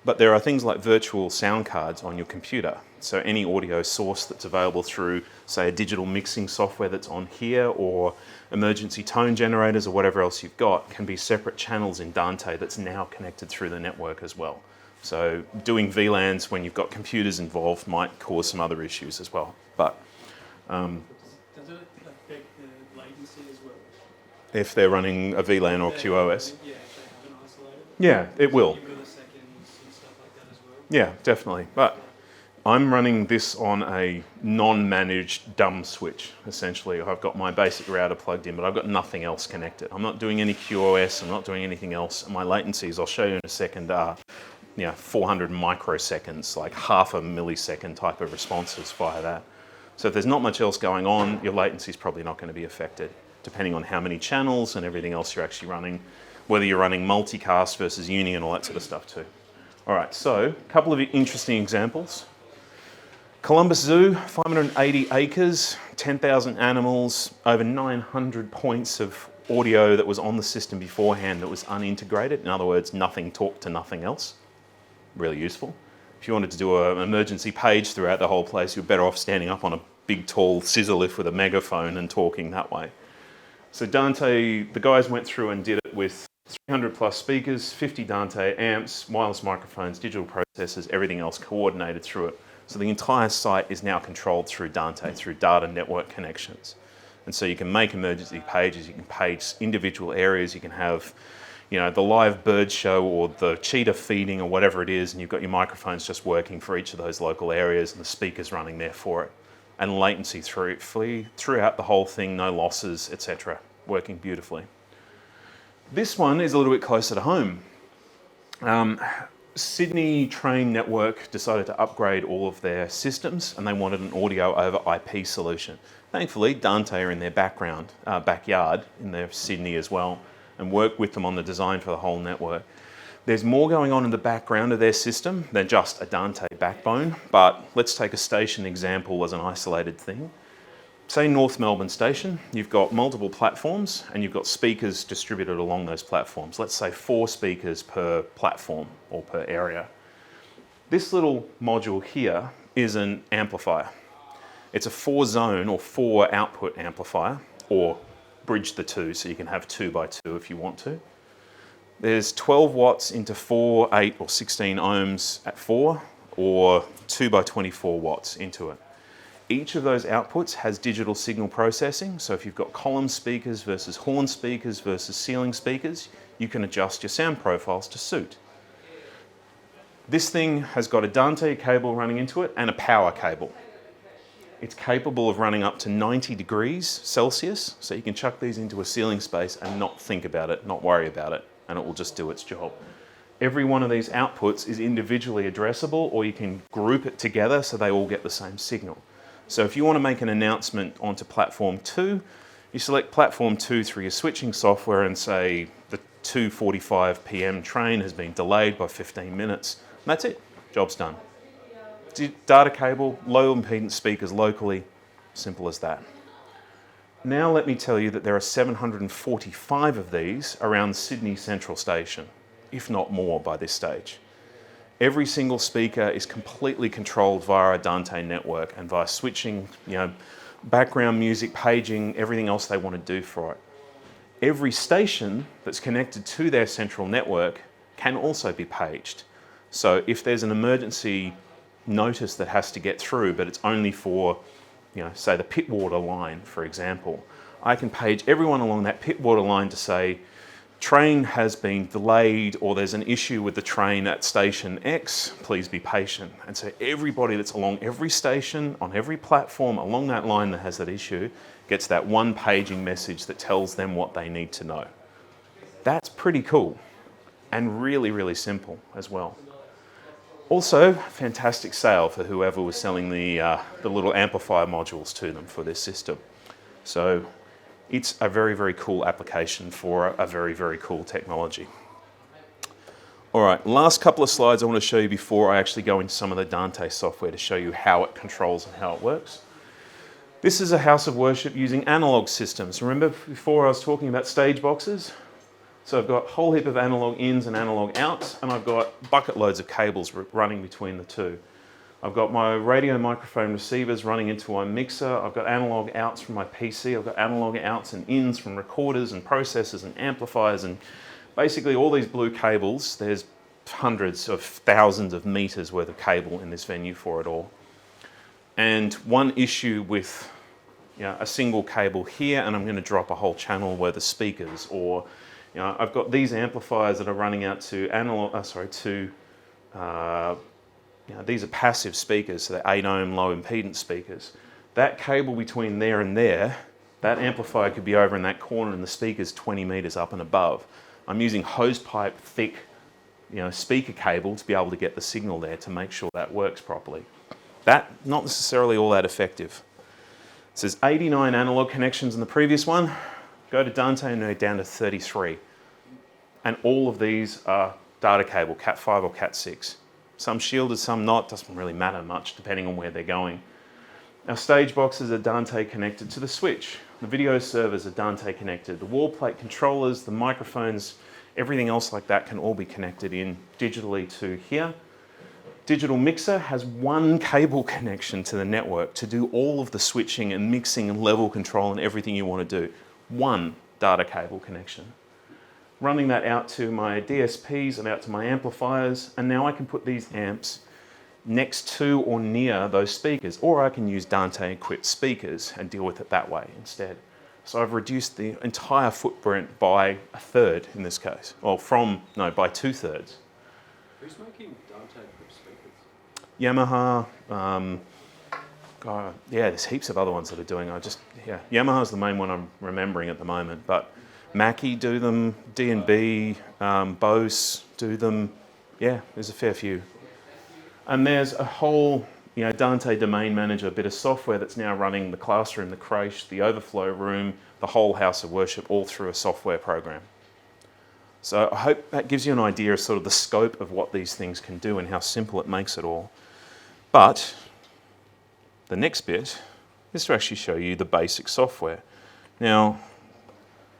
But there are things like virtual sound cards on your computer. So any audio source that's available through, say, a digital mixing software that's on here or emergency tone generators or whatever else you've got can be separate channels in Dante that's now connected through the network as well. So doing VLANs when you've got computers involved might cause some other issues as well. But does it affect the latency as well? if they're running a VLAN or QoS, Yeah, if they haven't isolated. yeah, it will. Milliseconds and stuff like that as well. Yeah, definitely. But I'm running this on a non-managed dumb switch, essentially. I've got my basic router plugged in, but I've got nothing else connected. I'm not doing any QoS, I'm not doing anything else. And my latencies, I'll show you in a second, are 400 microseconds, like half a millisecond type of responses via that. So if there's not much else going on, your latency is probably not going to be affected, depending on how many channels and everything else you're actually running, whether you're running multicast versus uni and all that sort of stuff too. All right, so a couple of interesting examples. Columbus Zoo, 580 acres, 10,000 animals, over 900 points of audio that was on the system beforehand that was unintegrated. In other words, nothing talked to nothing else. Really useful. If you wanted to do an emergency page throughout the whole place, you're better off standing up on a big, tall scissor lift with a megaphone and talking that way. So Dante, the guys went through and did it with 300 plus speakers, 50 Dante amps, wireless microphones, digital processors, everything else coordinated through it So the entire site is now controlled through Dante, through data network connections. And so you can make emergency pages, you can page individual areas, you can have, you know, the live bird show or the cheetah feeding or whatever it is, and you've got your microphones just working for each of those local areas and the speakers running there for it. And latency throughout the whole thing, no losses, etc. Working beautifully. This one is a little bit closer to home. Sydney Train Network decided to upgrade all of their systems and they wanted an audio over IP solution. Thankfully, Dante are in their backyard in their Sydney as well, and worked with them on the design for the whole network. There's more going on in the background of their system than just a Dante backbone, but let's take a station example as an isolated thing. Say North Melbourne Station, you've got multiple platforms and you've got speakers distributed along those platforms. Let's say 4 speakers per platform or per area. This little module here is an amplifier. It's a 4-zone or 4 output amplifier, or bridge the 2, so you can have 2 by 2 if you want to. There's 12 watts into 4, 8 or 16 ohms at 4, or 2 by 24 watts into it. Each of those outputs has digital signal processing, so if you've got column speakers versus horn speakers versus ceiling speakers, you can adjust your sound profiles to suit. This thing has got a Dante cable running into it and a power cable. It's capable of running up to 90 degrees Celsius, so you can chuck these into a ceiling space and not think about it, not worry about it, and it will just do its job. Every one of these outputs is individually addressable, or you can group it together so they all get the same signal. So if you want to make an announcement onto platform 2, you select platform 2 through your switching software and say the 2:45 p.m. train has been delayed by 15 minutes. And that's it, job's done. Data cable, low impedance speakers locally, simple as that. Now let me tell you that there are 745 of these around Sydney Central Station, if not more by this stage. Every single speaker is completely controlled via a Dante network and via switching, background music, paging, everything else they want to do for it. Every station that's connected to their central network can also be paged. So if there's an emergency notice that has to get through, but it's only for, say the Pittwater line, for example, I can page everyone along that Pittwater line to say, train has been delayed, or there's an issue with the train at station X, please be patient. And so everybody that's along every station, on every platform along that line that has that issue, gets that one paging message that tells them what they need to know. That's pretty cool, and really, really simple as well. Also, fantastic sale for whoever was selling the little amplifier modules to them for this system. So it's a very, very cool application for a very, very cool technology. All right, last couple of slides I want to show you before I actually go into some of the Dante software to show you how it controls and how it works. This is a house of worship using analog systems. Remember before I was talking about stage boxes? So I've got a whole heap of analog ins and analog outs, and I've got bucket loads of cables running between the two. I've got my radio microphone receivers running into my mixer. I've got analog outs from my PC. I've got analog outs and ins from recorders and processors and amplifiers, and basically all these blue cables. There's hundreds of thousands of meters worth of cable in this venue for it all. And one issue with a single cable here, and I'm going to drop a whole channel where the speakers, or I've got these amplifiers that are running out to these are passive speakers, so they're 8 ohm low impedance speakers. That cable between there and there, that amplifier could be over in that corner and the speaker's 20 meters up and above. I'm using hose pipe thick, speaker cable to be able to get the signal there to make sure that works properly. That, not necessarily all that effective. It says 89 analog connections in the previous one. Go to Dante and they're down to 33. And all of these are data cable, Cat5 or Cat6. Some shielded, some not, doesn't really matter much depending on where they're going. Our stage boxes are Dante connected to the switch. The video servers are Dante connected. The wall plate controllers, the microphones, everything else like that can all be connected in digitally to here. Digital mixer has one cable connection to the network to do all of the switching and mixing and level control and everything you want to do. One data cable connection. Running that out to my DSPs and out to my amplifiers, and now I can put these amps next to or near those speakers, or I can use Dante equipped speakers and deal with it that way instead. So I've reduced the entire footprint by a third in this case, or by 2/3. Who's making Dante equipped speakers? Yamaha, there's heaps of other ones that are doing. Yamaha's the main one I'm remembering at the moment, but Mackie do them, D&B, Bose do them. Yeah, there's a fair few. And there's a whole, Dante Domain Manager, bit of software that's now running the classroom, the creche, the overflow room, the whole house of worship, all through a software program. So I hope that gives you an idea of sort of the scope of what these things can do and how simple it makes it all. But the next bit is to actually show you the basic software. Now,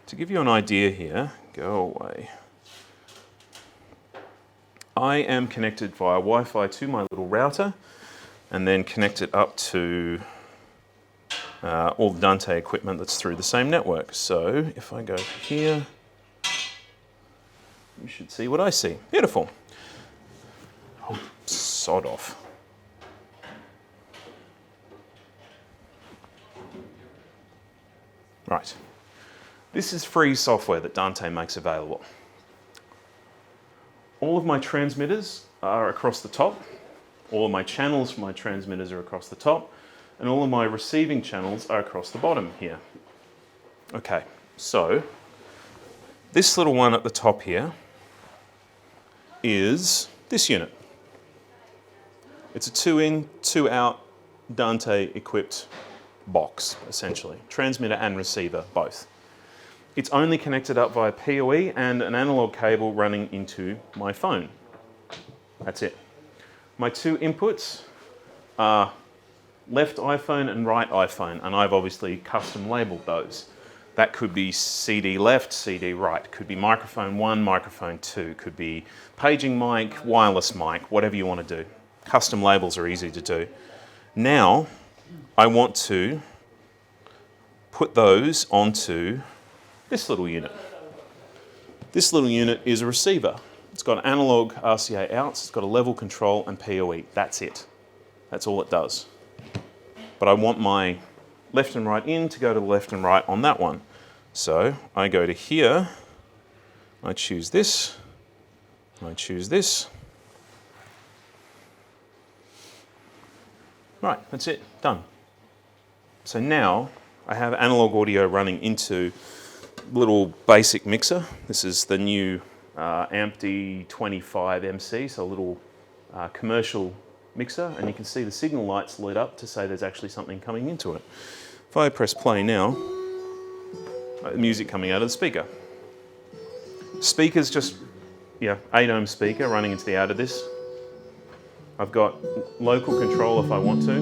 to give you an idea here, go away. I am connected via Wi-Fi to my little router and then connected up to all the Dante equipment that's through the same network. So if I go here, you should see what I see. Beautiful. Oh, sod off. Right. This is free software that Dante makes available. All of my transmitters are across the top. All of my channels for my transmitters are across the top. And all of my receiving channels are across the bottom here. Okay, so this little one at the top here is this unit. It's a 2-in, 2-out Dante equipped box, essentially. Transmitter and receiver, both. It's only connected up via PoE and an analog cable running into my phone. That's it. My two inputs are left iPhone and right iPhone, and I've obviously custom labeled those. That could be CD left, CD right. Could be microphone 1, microphone 2. Could be paging mic, wireless mic, whatever you want to do. Custom labels are easy to do. Now, I want to put those onto this little unit. This little unit is a receiver. It's got analog RCA outs, it's got a level control and PoE. That's it. That's all it does. But I want my left and right in to go to the left and right on that one. So I go to here, I choose this, I choose this. Right, that's it, done. So now I have analog audio running into little basic mixer. This is the new Amp D25 MC, so a little commercial mixer, and you can see the signal lights lit up to say there's actually something coming into it. If I press play now, music coming out of the speaker. Speaker's just 8-ohm speaker running into the out of this. I've got local control if I want to.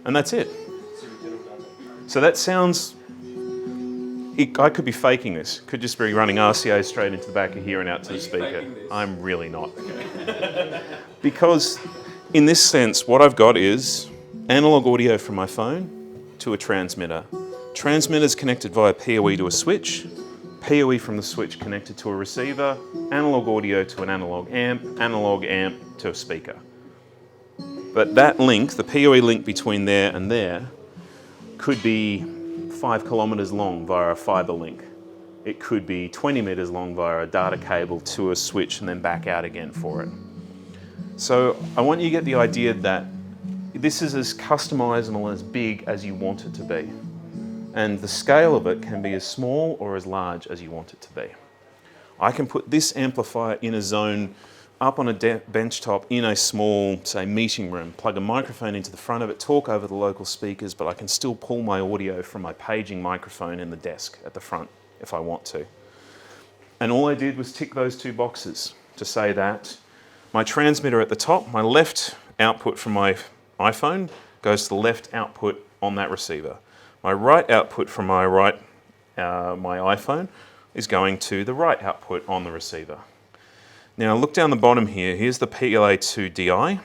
And that's it. So that sounds, I could be faking this. Could just be running RCA straight into the back of here and out to the speaker. I'm really not. Because in this sense, what I've got is analog audio from my phone to a transmitter. Transmitter's connected via PoE to a switch. PoE from the switch connected to a receiver. Analog audio to an analog amp to a speaker. But that link, the PoE link between there and there, could be 5 kilometers long via a fiber link. It could be 20 meters long via a data cable to a switch and then back out again for it. So I want you to get the idea that this is as customizable, as big as you want it to be. And the scale of it can be as small or as large as you want it to be. I can put this amplifier in a zone up on a bench top in a small, say, meeting room, plug a microphone into the front of it, talk over the local speakers, but I can still pull my audio from my paging microphone in the desk at the front if I want to. And all I did was tick those two boxes to say that my transmitter at the top, my left output from my iPhone goes to the left output on that receiver. My right output from my iPhone is going to the right output on the receiver. Now look down the bottom here, here's the PLA2DI.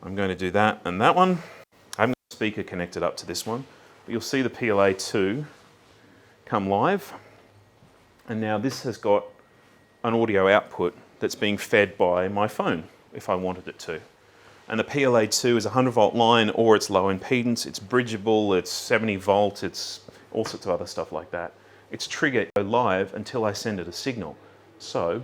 I'm going to do that and that one. I haven't got a speaker connected up to this one, but you'll see the PLA2 come live. And now this has got an audio output that's being fed by my phone if I wanted it to. And the PLA2 is a 100 volt line, or it's low impedance, it's bridgeable, it's 70 volt, it's all sorts of other stuff like that. It's triggered live until I send it a signal. So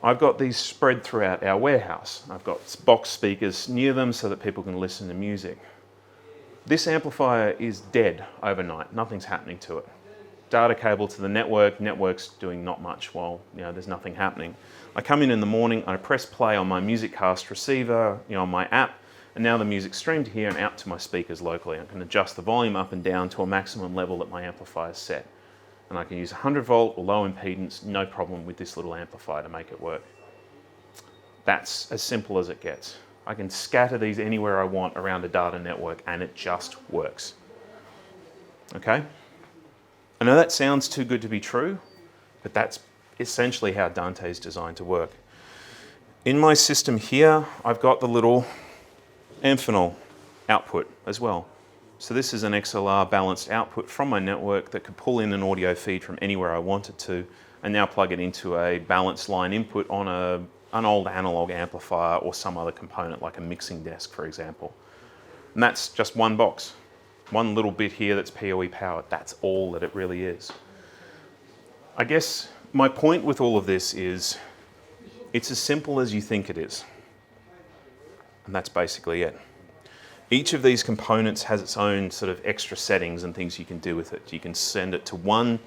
I've got these spread throughout our warehouse. I've got box speakers near them so that people can listen to music. This amplifier is dead overnight. Nothing's happening to it. Data cable to the network. Network's doing not much while there's nothing happening. I come in the morning, I press play on my MusicCast receiver, on my app, and now the music's streamed here and out to my speakers locally. I can adjust the volume up and down to a maximum level that my amplifier is set. And I can use 100 volt or low impedance, no problem with this little amplifier to make it work. That's as simple as it gets. I can scatter these anywhere I want around a data network and it just works. Okay? I know that sounds too good to be true, but that's essentially how Dante is designed to work. In my system here, I've got the little Amphenol output as well. So this is an XLR balanced output from my network that could pull in an audio feed from anywhere I wanted to, and now plug it into a balanced line input on an old analog amplifier or some other component like a mixing desk, for example. And that's just one box. One little bit here that's PoE powered. That's all that it really is. I guess my point with all of this is it's as simple as you think it is. And that's basically it. Each of these components has its own sort of extra settings and things you can do with it. You can send it to one,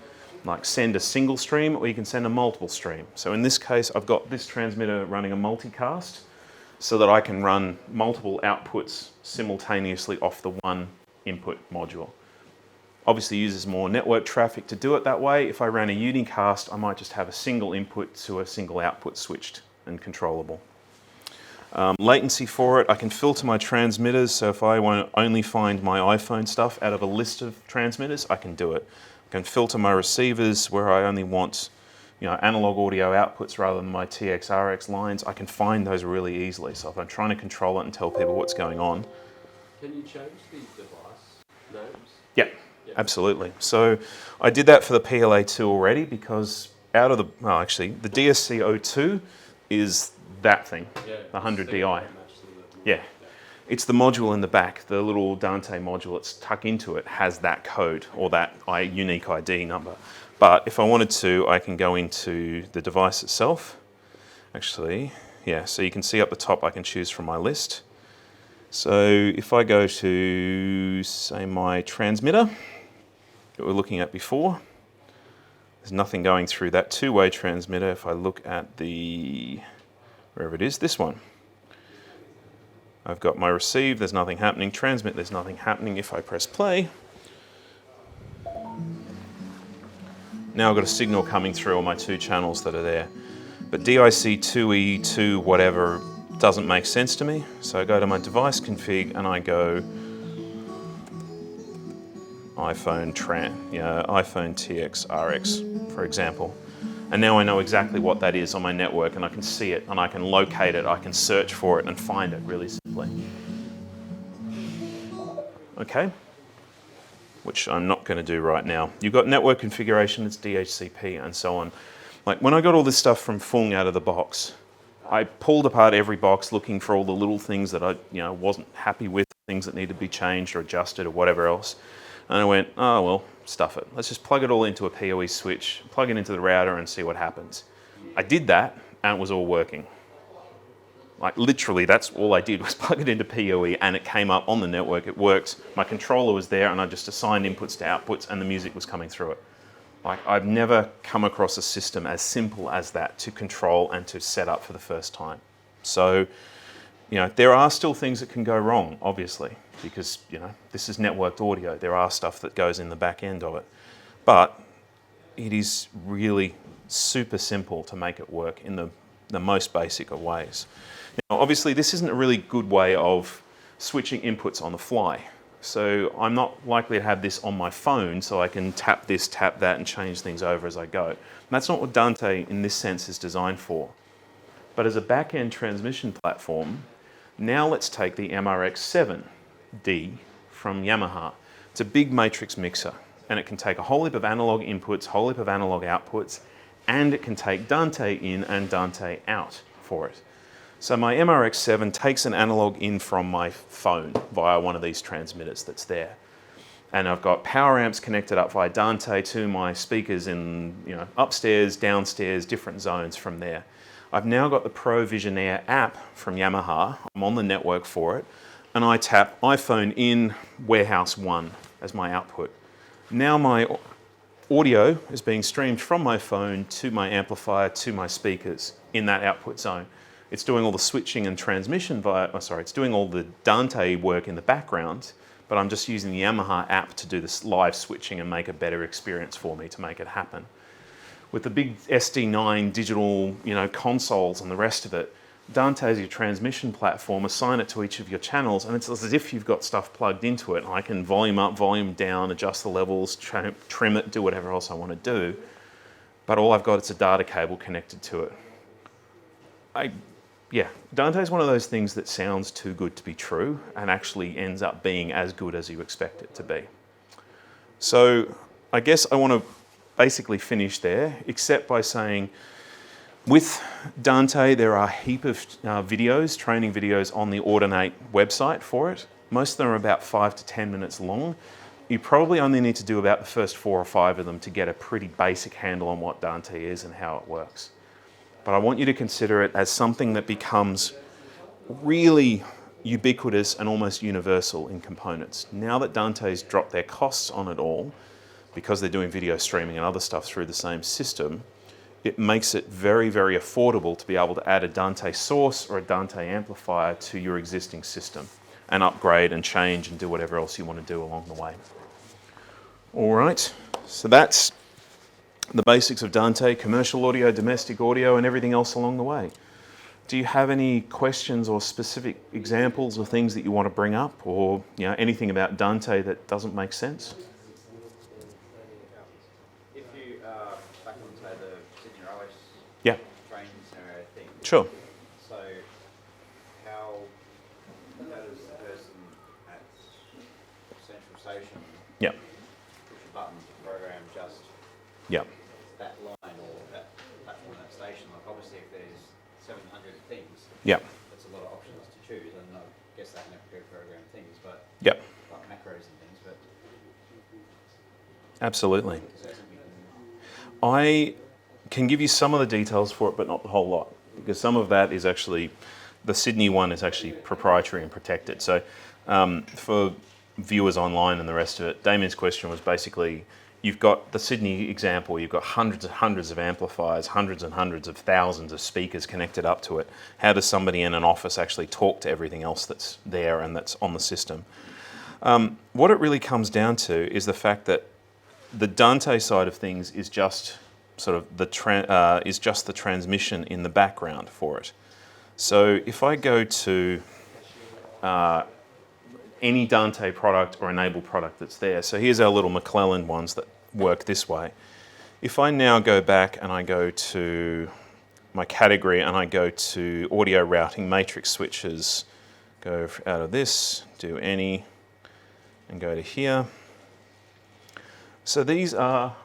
like send a single stream, or you can send a multiple stream. So in this case, I've got this transmitter running a multicast so that I can run multiple outputs simultaneously off the one input module. Obviously uses more network traffic to do it that way. If I ran a unicast, I might just have a single input to a single output switched and controllable. Latency for it, I can filter my transmitters, so if I want to only find my iPhone stuff out of a list of transmitters, I can do it. I can filter my receivers where I only want analog audio outputs rather than my TX RX lines. I can find those really easily, so if I'm trying to control it and tell people what's going on. Can you change the device names? Yeah, absolutely. So I did that for the PLA2 already because out of the DSC02 is that thing, the 100DI. Yeah, it's the module in the back, the little Dante module that's tucked into it has that code or that unique ID number. But if I wanted to, I can go into the device itself. Actually, yeah, so you can see up the top I can choose from my list. So if I go to, say, my transmitter that we were looking at before, there's nothing going through that two-way transmitter. If I look at the, wherever it is, this one, I've got my receive, there's nothing happening. Transmit, there's nothing happening. If I press play, now I've got a signal coming through on my two channels that are there. But DIC2E2 whatever doesn't make sense to me. So I go to my device config and I go iPhone TX RX, for example. And now I know exactly what that is on my network and I can see it and I can locate it, I can search for it and find it really simply. Okay, which I'm not going to do right now. You've got network configuration, it's DHCP and so on. Like when I got all this stuff from Fung out of the box, I pulled apart every box looking for all the little things that I wasn't happy with, things that needed to be changed or adjusted or whatever else. And I went, oh well, stuff it. Let's just plug it all into a PoE switch, plug it into the router and see what happens. I did that and it was all working. Like literally, that's all I did was plug it into PoE and it came up on the network, it worked. My controller was there and I just assigned inputs to outputs and the music was coming through it. Like I've never come across a system as simple as that to control and to set up for the first time. So, there are still things that can go wrong, obviously, because, this is networked audio. There are stuff that goes in the back end of it. But it is really super simple to make it work in the most basic of ways. Now, obviously, this isn't a really good way of switching inputs on the fly. So I'm not likely to have this on my phone so I can tap this, tap that, and change things over as I go. And that's not what Dante, in this sense, is designed for. But as a back-end transmission platform, now let's take the MRX7D from Yamaha. It's a big matrix mixer, and it can take a whole heap of analog inputs, whole heap of analog outputs, and it can take Dante in and Dante out for it. So my MRX7 takes an analog in from my phone via one of these transmitters that's there. And I've got power amps connected up via Dante to my speakers in, upstairs, downstairs, different zones from there. I've now got the Pro Visionaire app from Yamaha. I'm on the network for it. And I tap iPhone in Warehouse 1 as my output. Now my audio is being streamed from my phone to my amplifier to my speakers in that output zone. It's doing all the switching and transmission it's doing all the Dante work in the background, but I'm just using the Yamaha app to do this live switching and make a better experience for me to make it happen. With the big SD9 digital, consoles and the rest of it, Dante is your transmission platform. Assign it to each of your channels, and it's as if you've got stuff plugged into it. I can volume up, volume down, adjust the levels, trim it, do whatever else I want to do. But all I've got is a data cable connected to it. Dante is one of those things that sounds too good to be true and actually ends up being as good as you expect it to be. So I guess I want to basically finish there, except by saying with Dante, there are a heap of training videos on the Audinate website for it. Most of them are about 5 to 10 minutes long. You probably only need to do about the first 4 or 5 of them to get a pretty basic handle on what Dante is and how it works. But I want you to consider it as something that becomes really ubiquitous and almost universal in components. Now that Dante's dropped their costs on it all, because they're doing video streaming and other stuff through the same system, it makes it very, very affordable to be able to add a Dante source or a Dante amplifier to your existing system and upgrade and change and do whatever else you want to do along the way. All right, so that's the basics of Dante, commercial audio, domestic audio, and everything else along the way. Do you have any questions or specific examples or things that you want to bring up, or anything about Dante that doesn't make sense? If you back on, say, the Sydney Railway Yeah. train scenario thing. Sure. So how does the person at Central Station Yeah. push a button to program just Yeah. that line or that platform, that station? Like obviously if there's 700 things, Yeah. that's a lot of options to choose, and I guess they can have pre-programmed things, but Yeah. like macros and things, but Absolutely. is that something you can... I can give you some of the details for it, but not the whole lot, because some of that is actually, the Sydney one is actually proprietary and protected. So for viewers online and the rest of it, Damien's question was basically, you've got the Sydney example, you've got hundreds and hundreds of amplifiers, hundreds and hundreds of thousands of speakers connected up to it. How does somebody in an office actually talk to everything else that's there and that's on the system? What it really comes down to is the fact that the Dante side of things is just sort of the transmission in the background for it. So if I go to any Dante product or enabled product that's there, so here's our little McClellan ones that work this way. If I now go back and I go to my category and I go to audio routing matrix switches, go out of this, do any, and go to here. So these are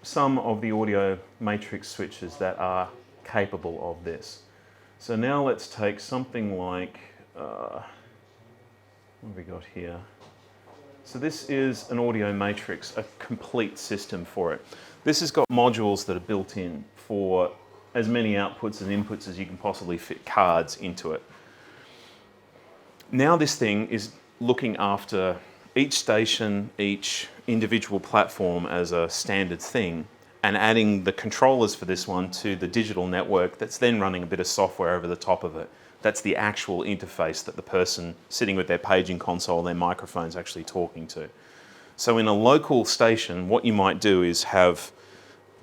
some of the audio matrix switches that are capable of this. So now let's take something like, what have we got here? So this is an audio matrix, a complete system for it. This has got modules that are built in for as many outputs and inputs as you can possibly fit cards into it. Now this thing is looking after each station, each individual platform as a standard thing, and adding the controllers for this one to the digital network that's then running a bit of software over the top of it. That's the actual interface that the person sitting with their paging console, their microphone's actually talking to. So in a local station, what you might do is have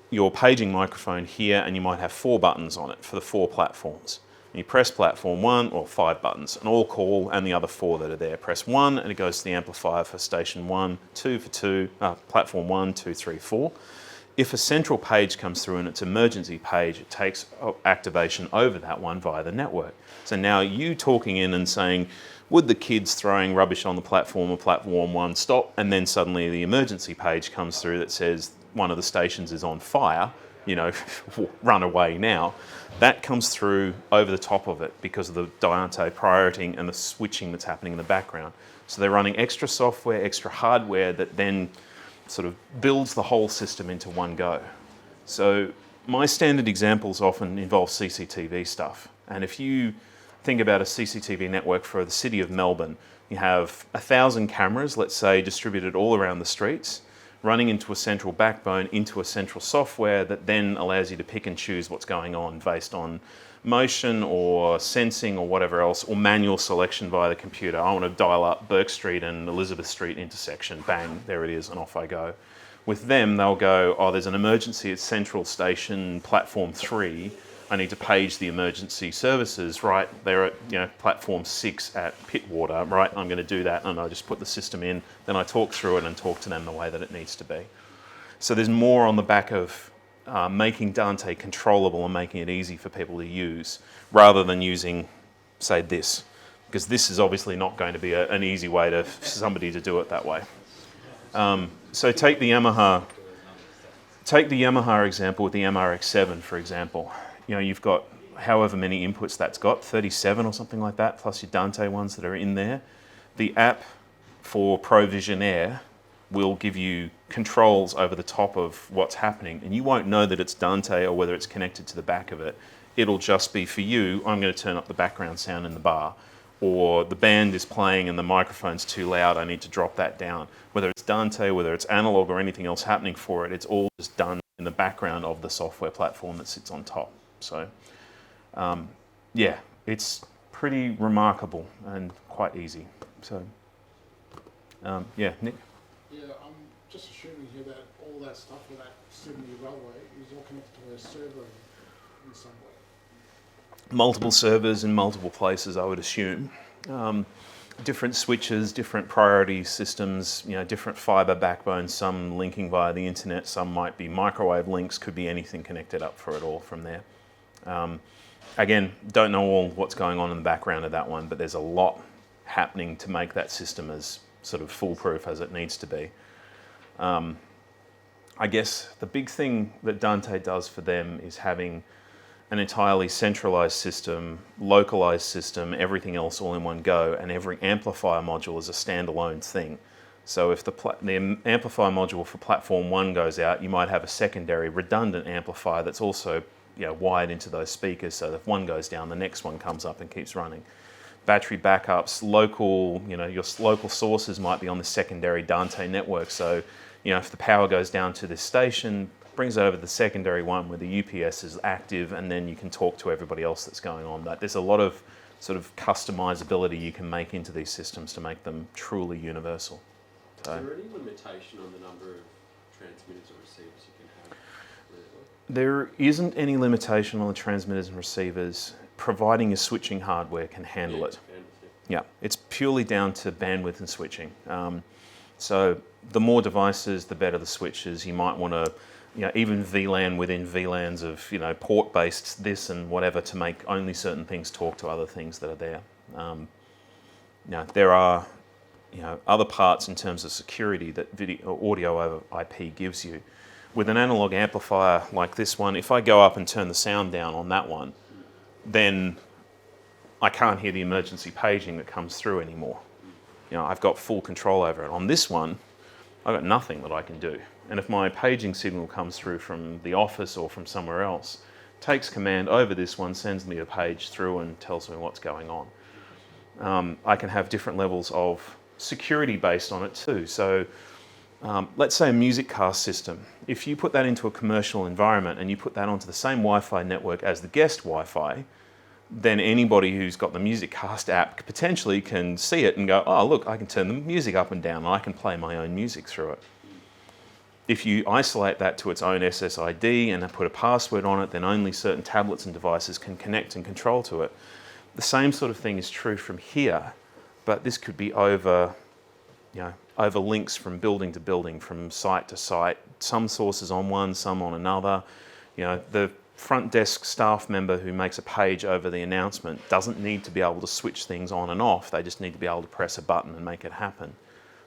your paging microphone here, and you might have 4 buttons on it for the 4 platforms. And you press platform 1, or 5 buttons, an all call and the other 4 that are there. Press 1 and it goes to the amplifier for station 1, 2 for 2, platform 1, 2, 3, 4. If a central page comes through and it's emergency page, it takes activation over that one via the network. So now you talking in and saying, would the kids throwing rubbish on the platform or platform 1 stop? And then suddenly the emergency page comes through that says one of the stations is on fire. run away now. That comes through over the top of it because of the Dante prioritizing and the switching that's happening in the background. So they're running extra software, extra hardware that then sort of builds the whole system into one go. So my standard examples often involve CCTV stuff. And if you think about a CCTV network for the city of Melbourne, you have 1,000 cameras, let's say, distributed all around the streets, running into a central backbone, into a central software that then allows you to pick and choose what's going on based on motion or sensing or whatever else, or manual selection via the computer. I want to dial up Burke Street and Elizabeth Street intersection, bang, there it is, and off I go. With them, they'll go, oh, there's an emergency at Central Station, platform 3. I need to page the emergency services, right? They're at platform 6 at Pittwater, right? I'm going to do that, and I just put the system in, then I talk through it and talk to them the way that it needs to be. So there's more on the back of making Dante controllable and making it easy for people to use, rather than using, say, this, because this is obviously not going to be an easy way for somebody to do it that way. So take the Yamaha example with the MRX7, for example. You've got however many inputs that's got, 37 or something like that, plus your Dante ones that are in there. The app for Provisionaire will give you controls over the top of what's happening, and you won't know that it's Dante or whether it's connected to the back of it. It'll just be, for you, I'm going to turn up the background sound in the bar, or the band is playing and the microphone's too loud, I need to drop that down. Whether it's Dante, whether it's analog or anything else happening for it, it's all just done in the background of the software platform that sits on top. So, it's pretty remarkable and quite easy. So, Nick? Yeah, I'm just assuming here that all that stuff with that Sydney railway is all connected to a server in some way. Multiple servers in multiple places, I would assume. Different switches, different priority systems, different fiber backbones, some linking via the internet, some might be microwave links, could be anything connected up for it all from there. Again, don't know all what's going on in the background of that one, but there's a lot happening to make that system as sort of foolproof as it needs to be. I guess the big thing that Dante does for them is having an entirely centralized system, localized system, everything else all in one go, and every amplifier module is a standalone thing. So if the amplifier module for platform 1 goes out, you might have a secondary redundant amplifier that's also wired into those speakers, so that if one goes down, the next one comes up and keeps running. Battery backups, local, your local sources might be on the secondary Dante network, so if the power goes down to this station, brings it over to the secondary one where the UPS is active, and then you can talk to everybody else that's going on. But there's a lot of sort of customizability you can make into these systems to make them truly universal. So, is there any limitation on the number of transmitters or receivers you can have? There isn't any limitation on the transmitters and receivers, providing your switching hardware can handle it. Yeah, it's purely down to bandwidth and switching. So the more devices, the better the switches. You might want to, even VLAN within VLANs of, port-based this and whatever to make only certain things talk to other things that are there. Now, there are, other parts in terms of security that audio over IP gives you. With an analog amplifier like this one, if I go up and turn the sound down on that one, then I can't hear the emergency paging that comes through anymore. I've got full control over it. On this one, I've got nothing that I can do. And if my paging signal comes through from the office or from somewhere else, takes command over this one, sends me a page through and tells me what's going on. I can have different levels of security based on it too. So let's say a music cast system. If you put that into a commercial environment and you put that onto the same Wi-Fi network as the guest Wi-Fi, then anybody who's got the music cast app potentially can see it and go, oh, look, I can turn the music up and down and I can play my own music through it. If you isolate that to its own SSID and put a password on it, then only certain tablets and devices can connect and control to it. The same sort of thing is true from here, but this could be over links from building to building, from site to site, some sources on one, some on another. The front desk staff member who makes a page over the announcement doesn't need to be able to switch things on and off. They just need to be able to press a button and make it happen.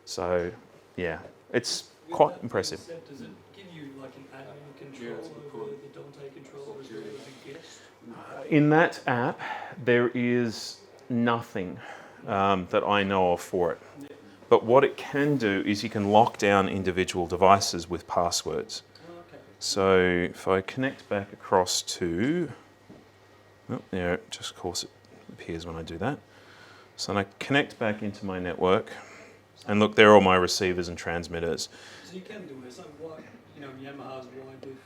So, yeah, it's quite impressive. Does it give you like an admin control over the guess? In that app, there is nothing that I know of for it. But what it can do is you can lock down individual devices with passwords. Oh, okay. So if I connect back across to, oh, there, just of course it appears when I do that. So I connect back into my network, and look, there are all my receivers and transmitters. So you can do it. So what, Yamaha's wide with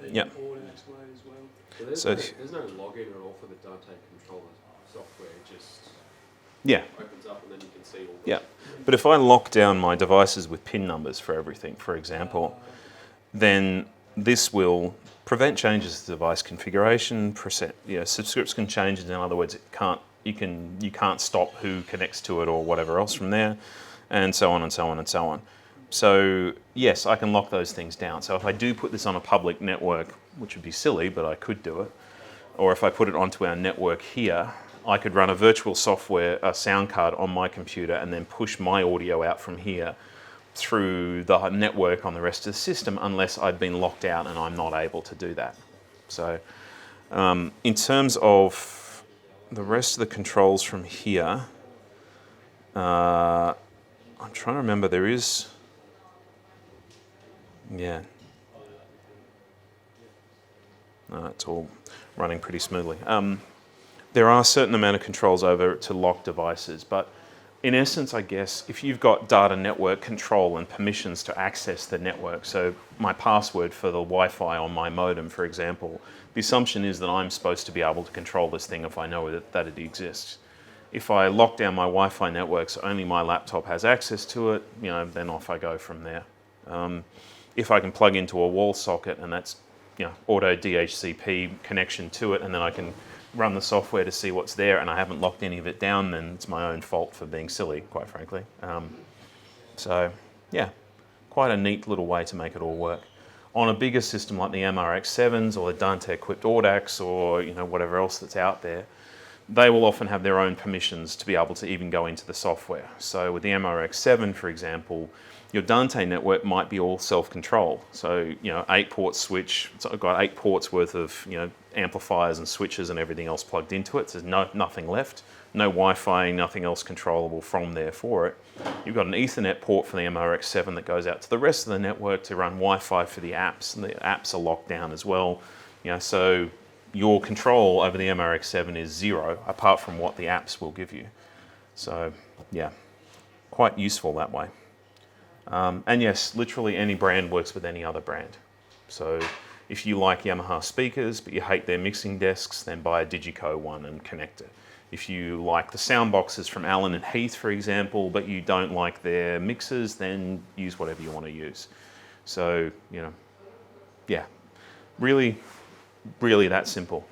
the Yep. board and X-Way as well. So there's, So- there's no login at all for the Dante controller software. It just Yeah, opens up and then you can see all the... yeah. But if I lock down my devices with PIN numbers for everything, for example, then this will prevent changes to device configuration. Subscripts can change. In other words, you can't stop who connects to it or whatever else from there, and so on and so on and so on. So yes, I can lock those things down. So if I do put this on a public network, which would be silly, but I could do it, or if I put it onto our network here, I could run a virtual a sound card on my computer and then push my audio out from here through the network on the rest of the system, unless I've been locked out and I'm not able to do that. So in terms of the rest of the controls from here, I'm trying to remember, there is, yeah. No, it's all running pretty smoothly. There are a certain amount of controls over to lock devices, but in essence, I guess, if you've got data network control and permissions to access the network, so my password for the Wi-Fi on my modem, for example, the assumption is that I'm supposed to be able to control this thing if I know that it exists. If I lock down my Wi-Fi network so only my laptop has access to it, then off I go from there. If I can plug into a wall socket and that's auto DHCP connection to it, and then I can run the software to see what's there, and I haven't locked any of it down, then it's my own fault for being silly, quite frankly. So yeah, quite a neat little way to make it all work. On a bigger system like the MRX7s or the Dante equipped Audax or whatever else that's out there, they will often have their own permissions to be able to even go into the software. So with the MRX7, for example, your Dante network might be all self-control. So 8-port switch, it's got 8 ports worth of amplifiers and switches and everything else plugged into it. So there's nothing left, no Wi-Fi, nothing else controllable from there for it. You've got an Ethernet port for the MRX7 that goes out to the rest of the network to run Wi-Fi for the apps, and the apps are locked down as well. So your control over the MRX7 is zero, apart from what the apps will give you. So yeah, quite useful that way. And yes, literally any brand works with any other brand. So if you like Yamaha speakers but you hate their mixing desks, then buy a Digico one and connect it. If you like the sound boxes from Allen and Heath, for example, but you don't like their mixers, then use whatever you want to use. So, yeah, really, really that simple.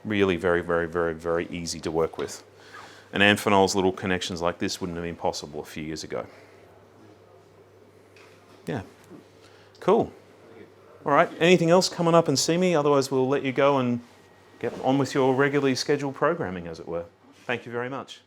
Really very, very, very, very easy to work with. And Amphenol's little connections like this wouldn't have been possible a few years ago. Yeah, cool. All right, anything else coming up and see me? Otherwise we'll let you go and get on with your regularly scheduled programming, as it were. Thank you very much.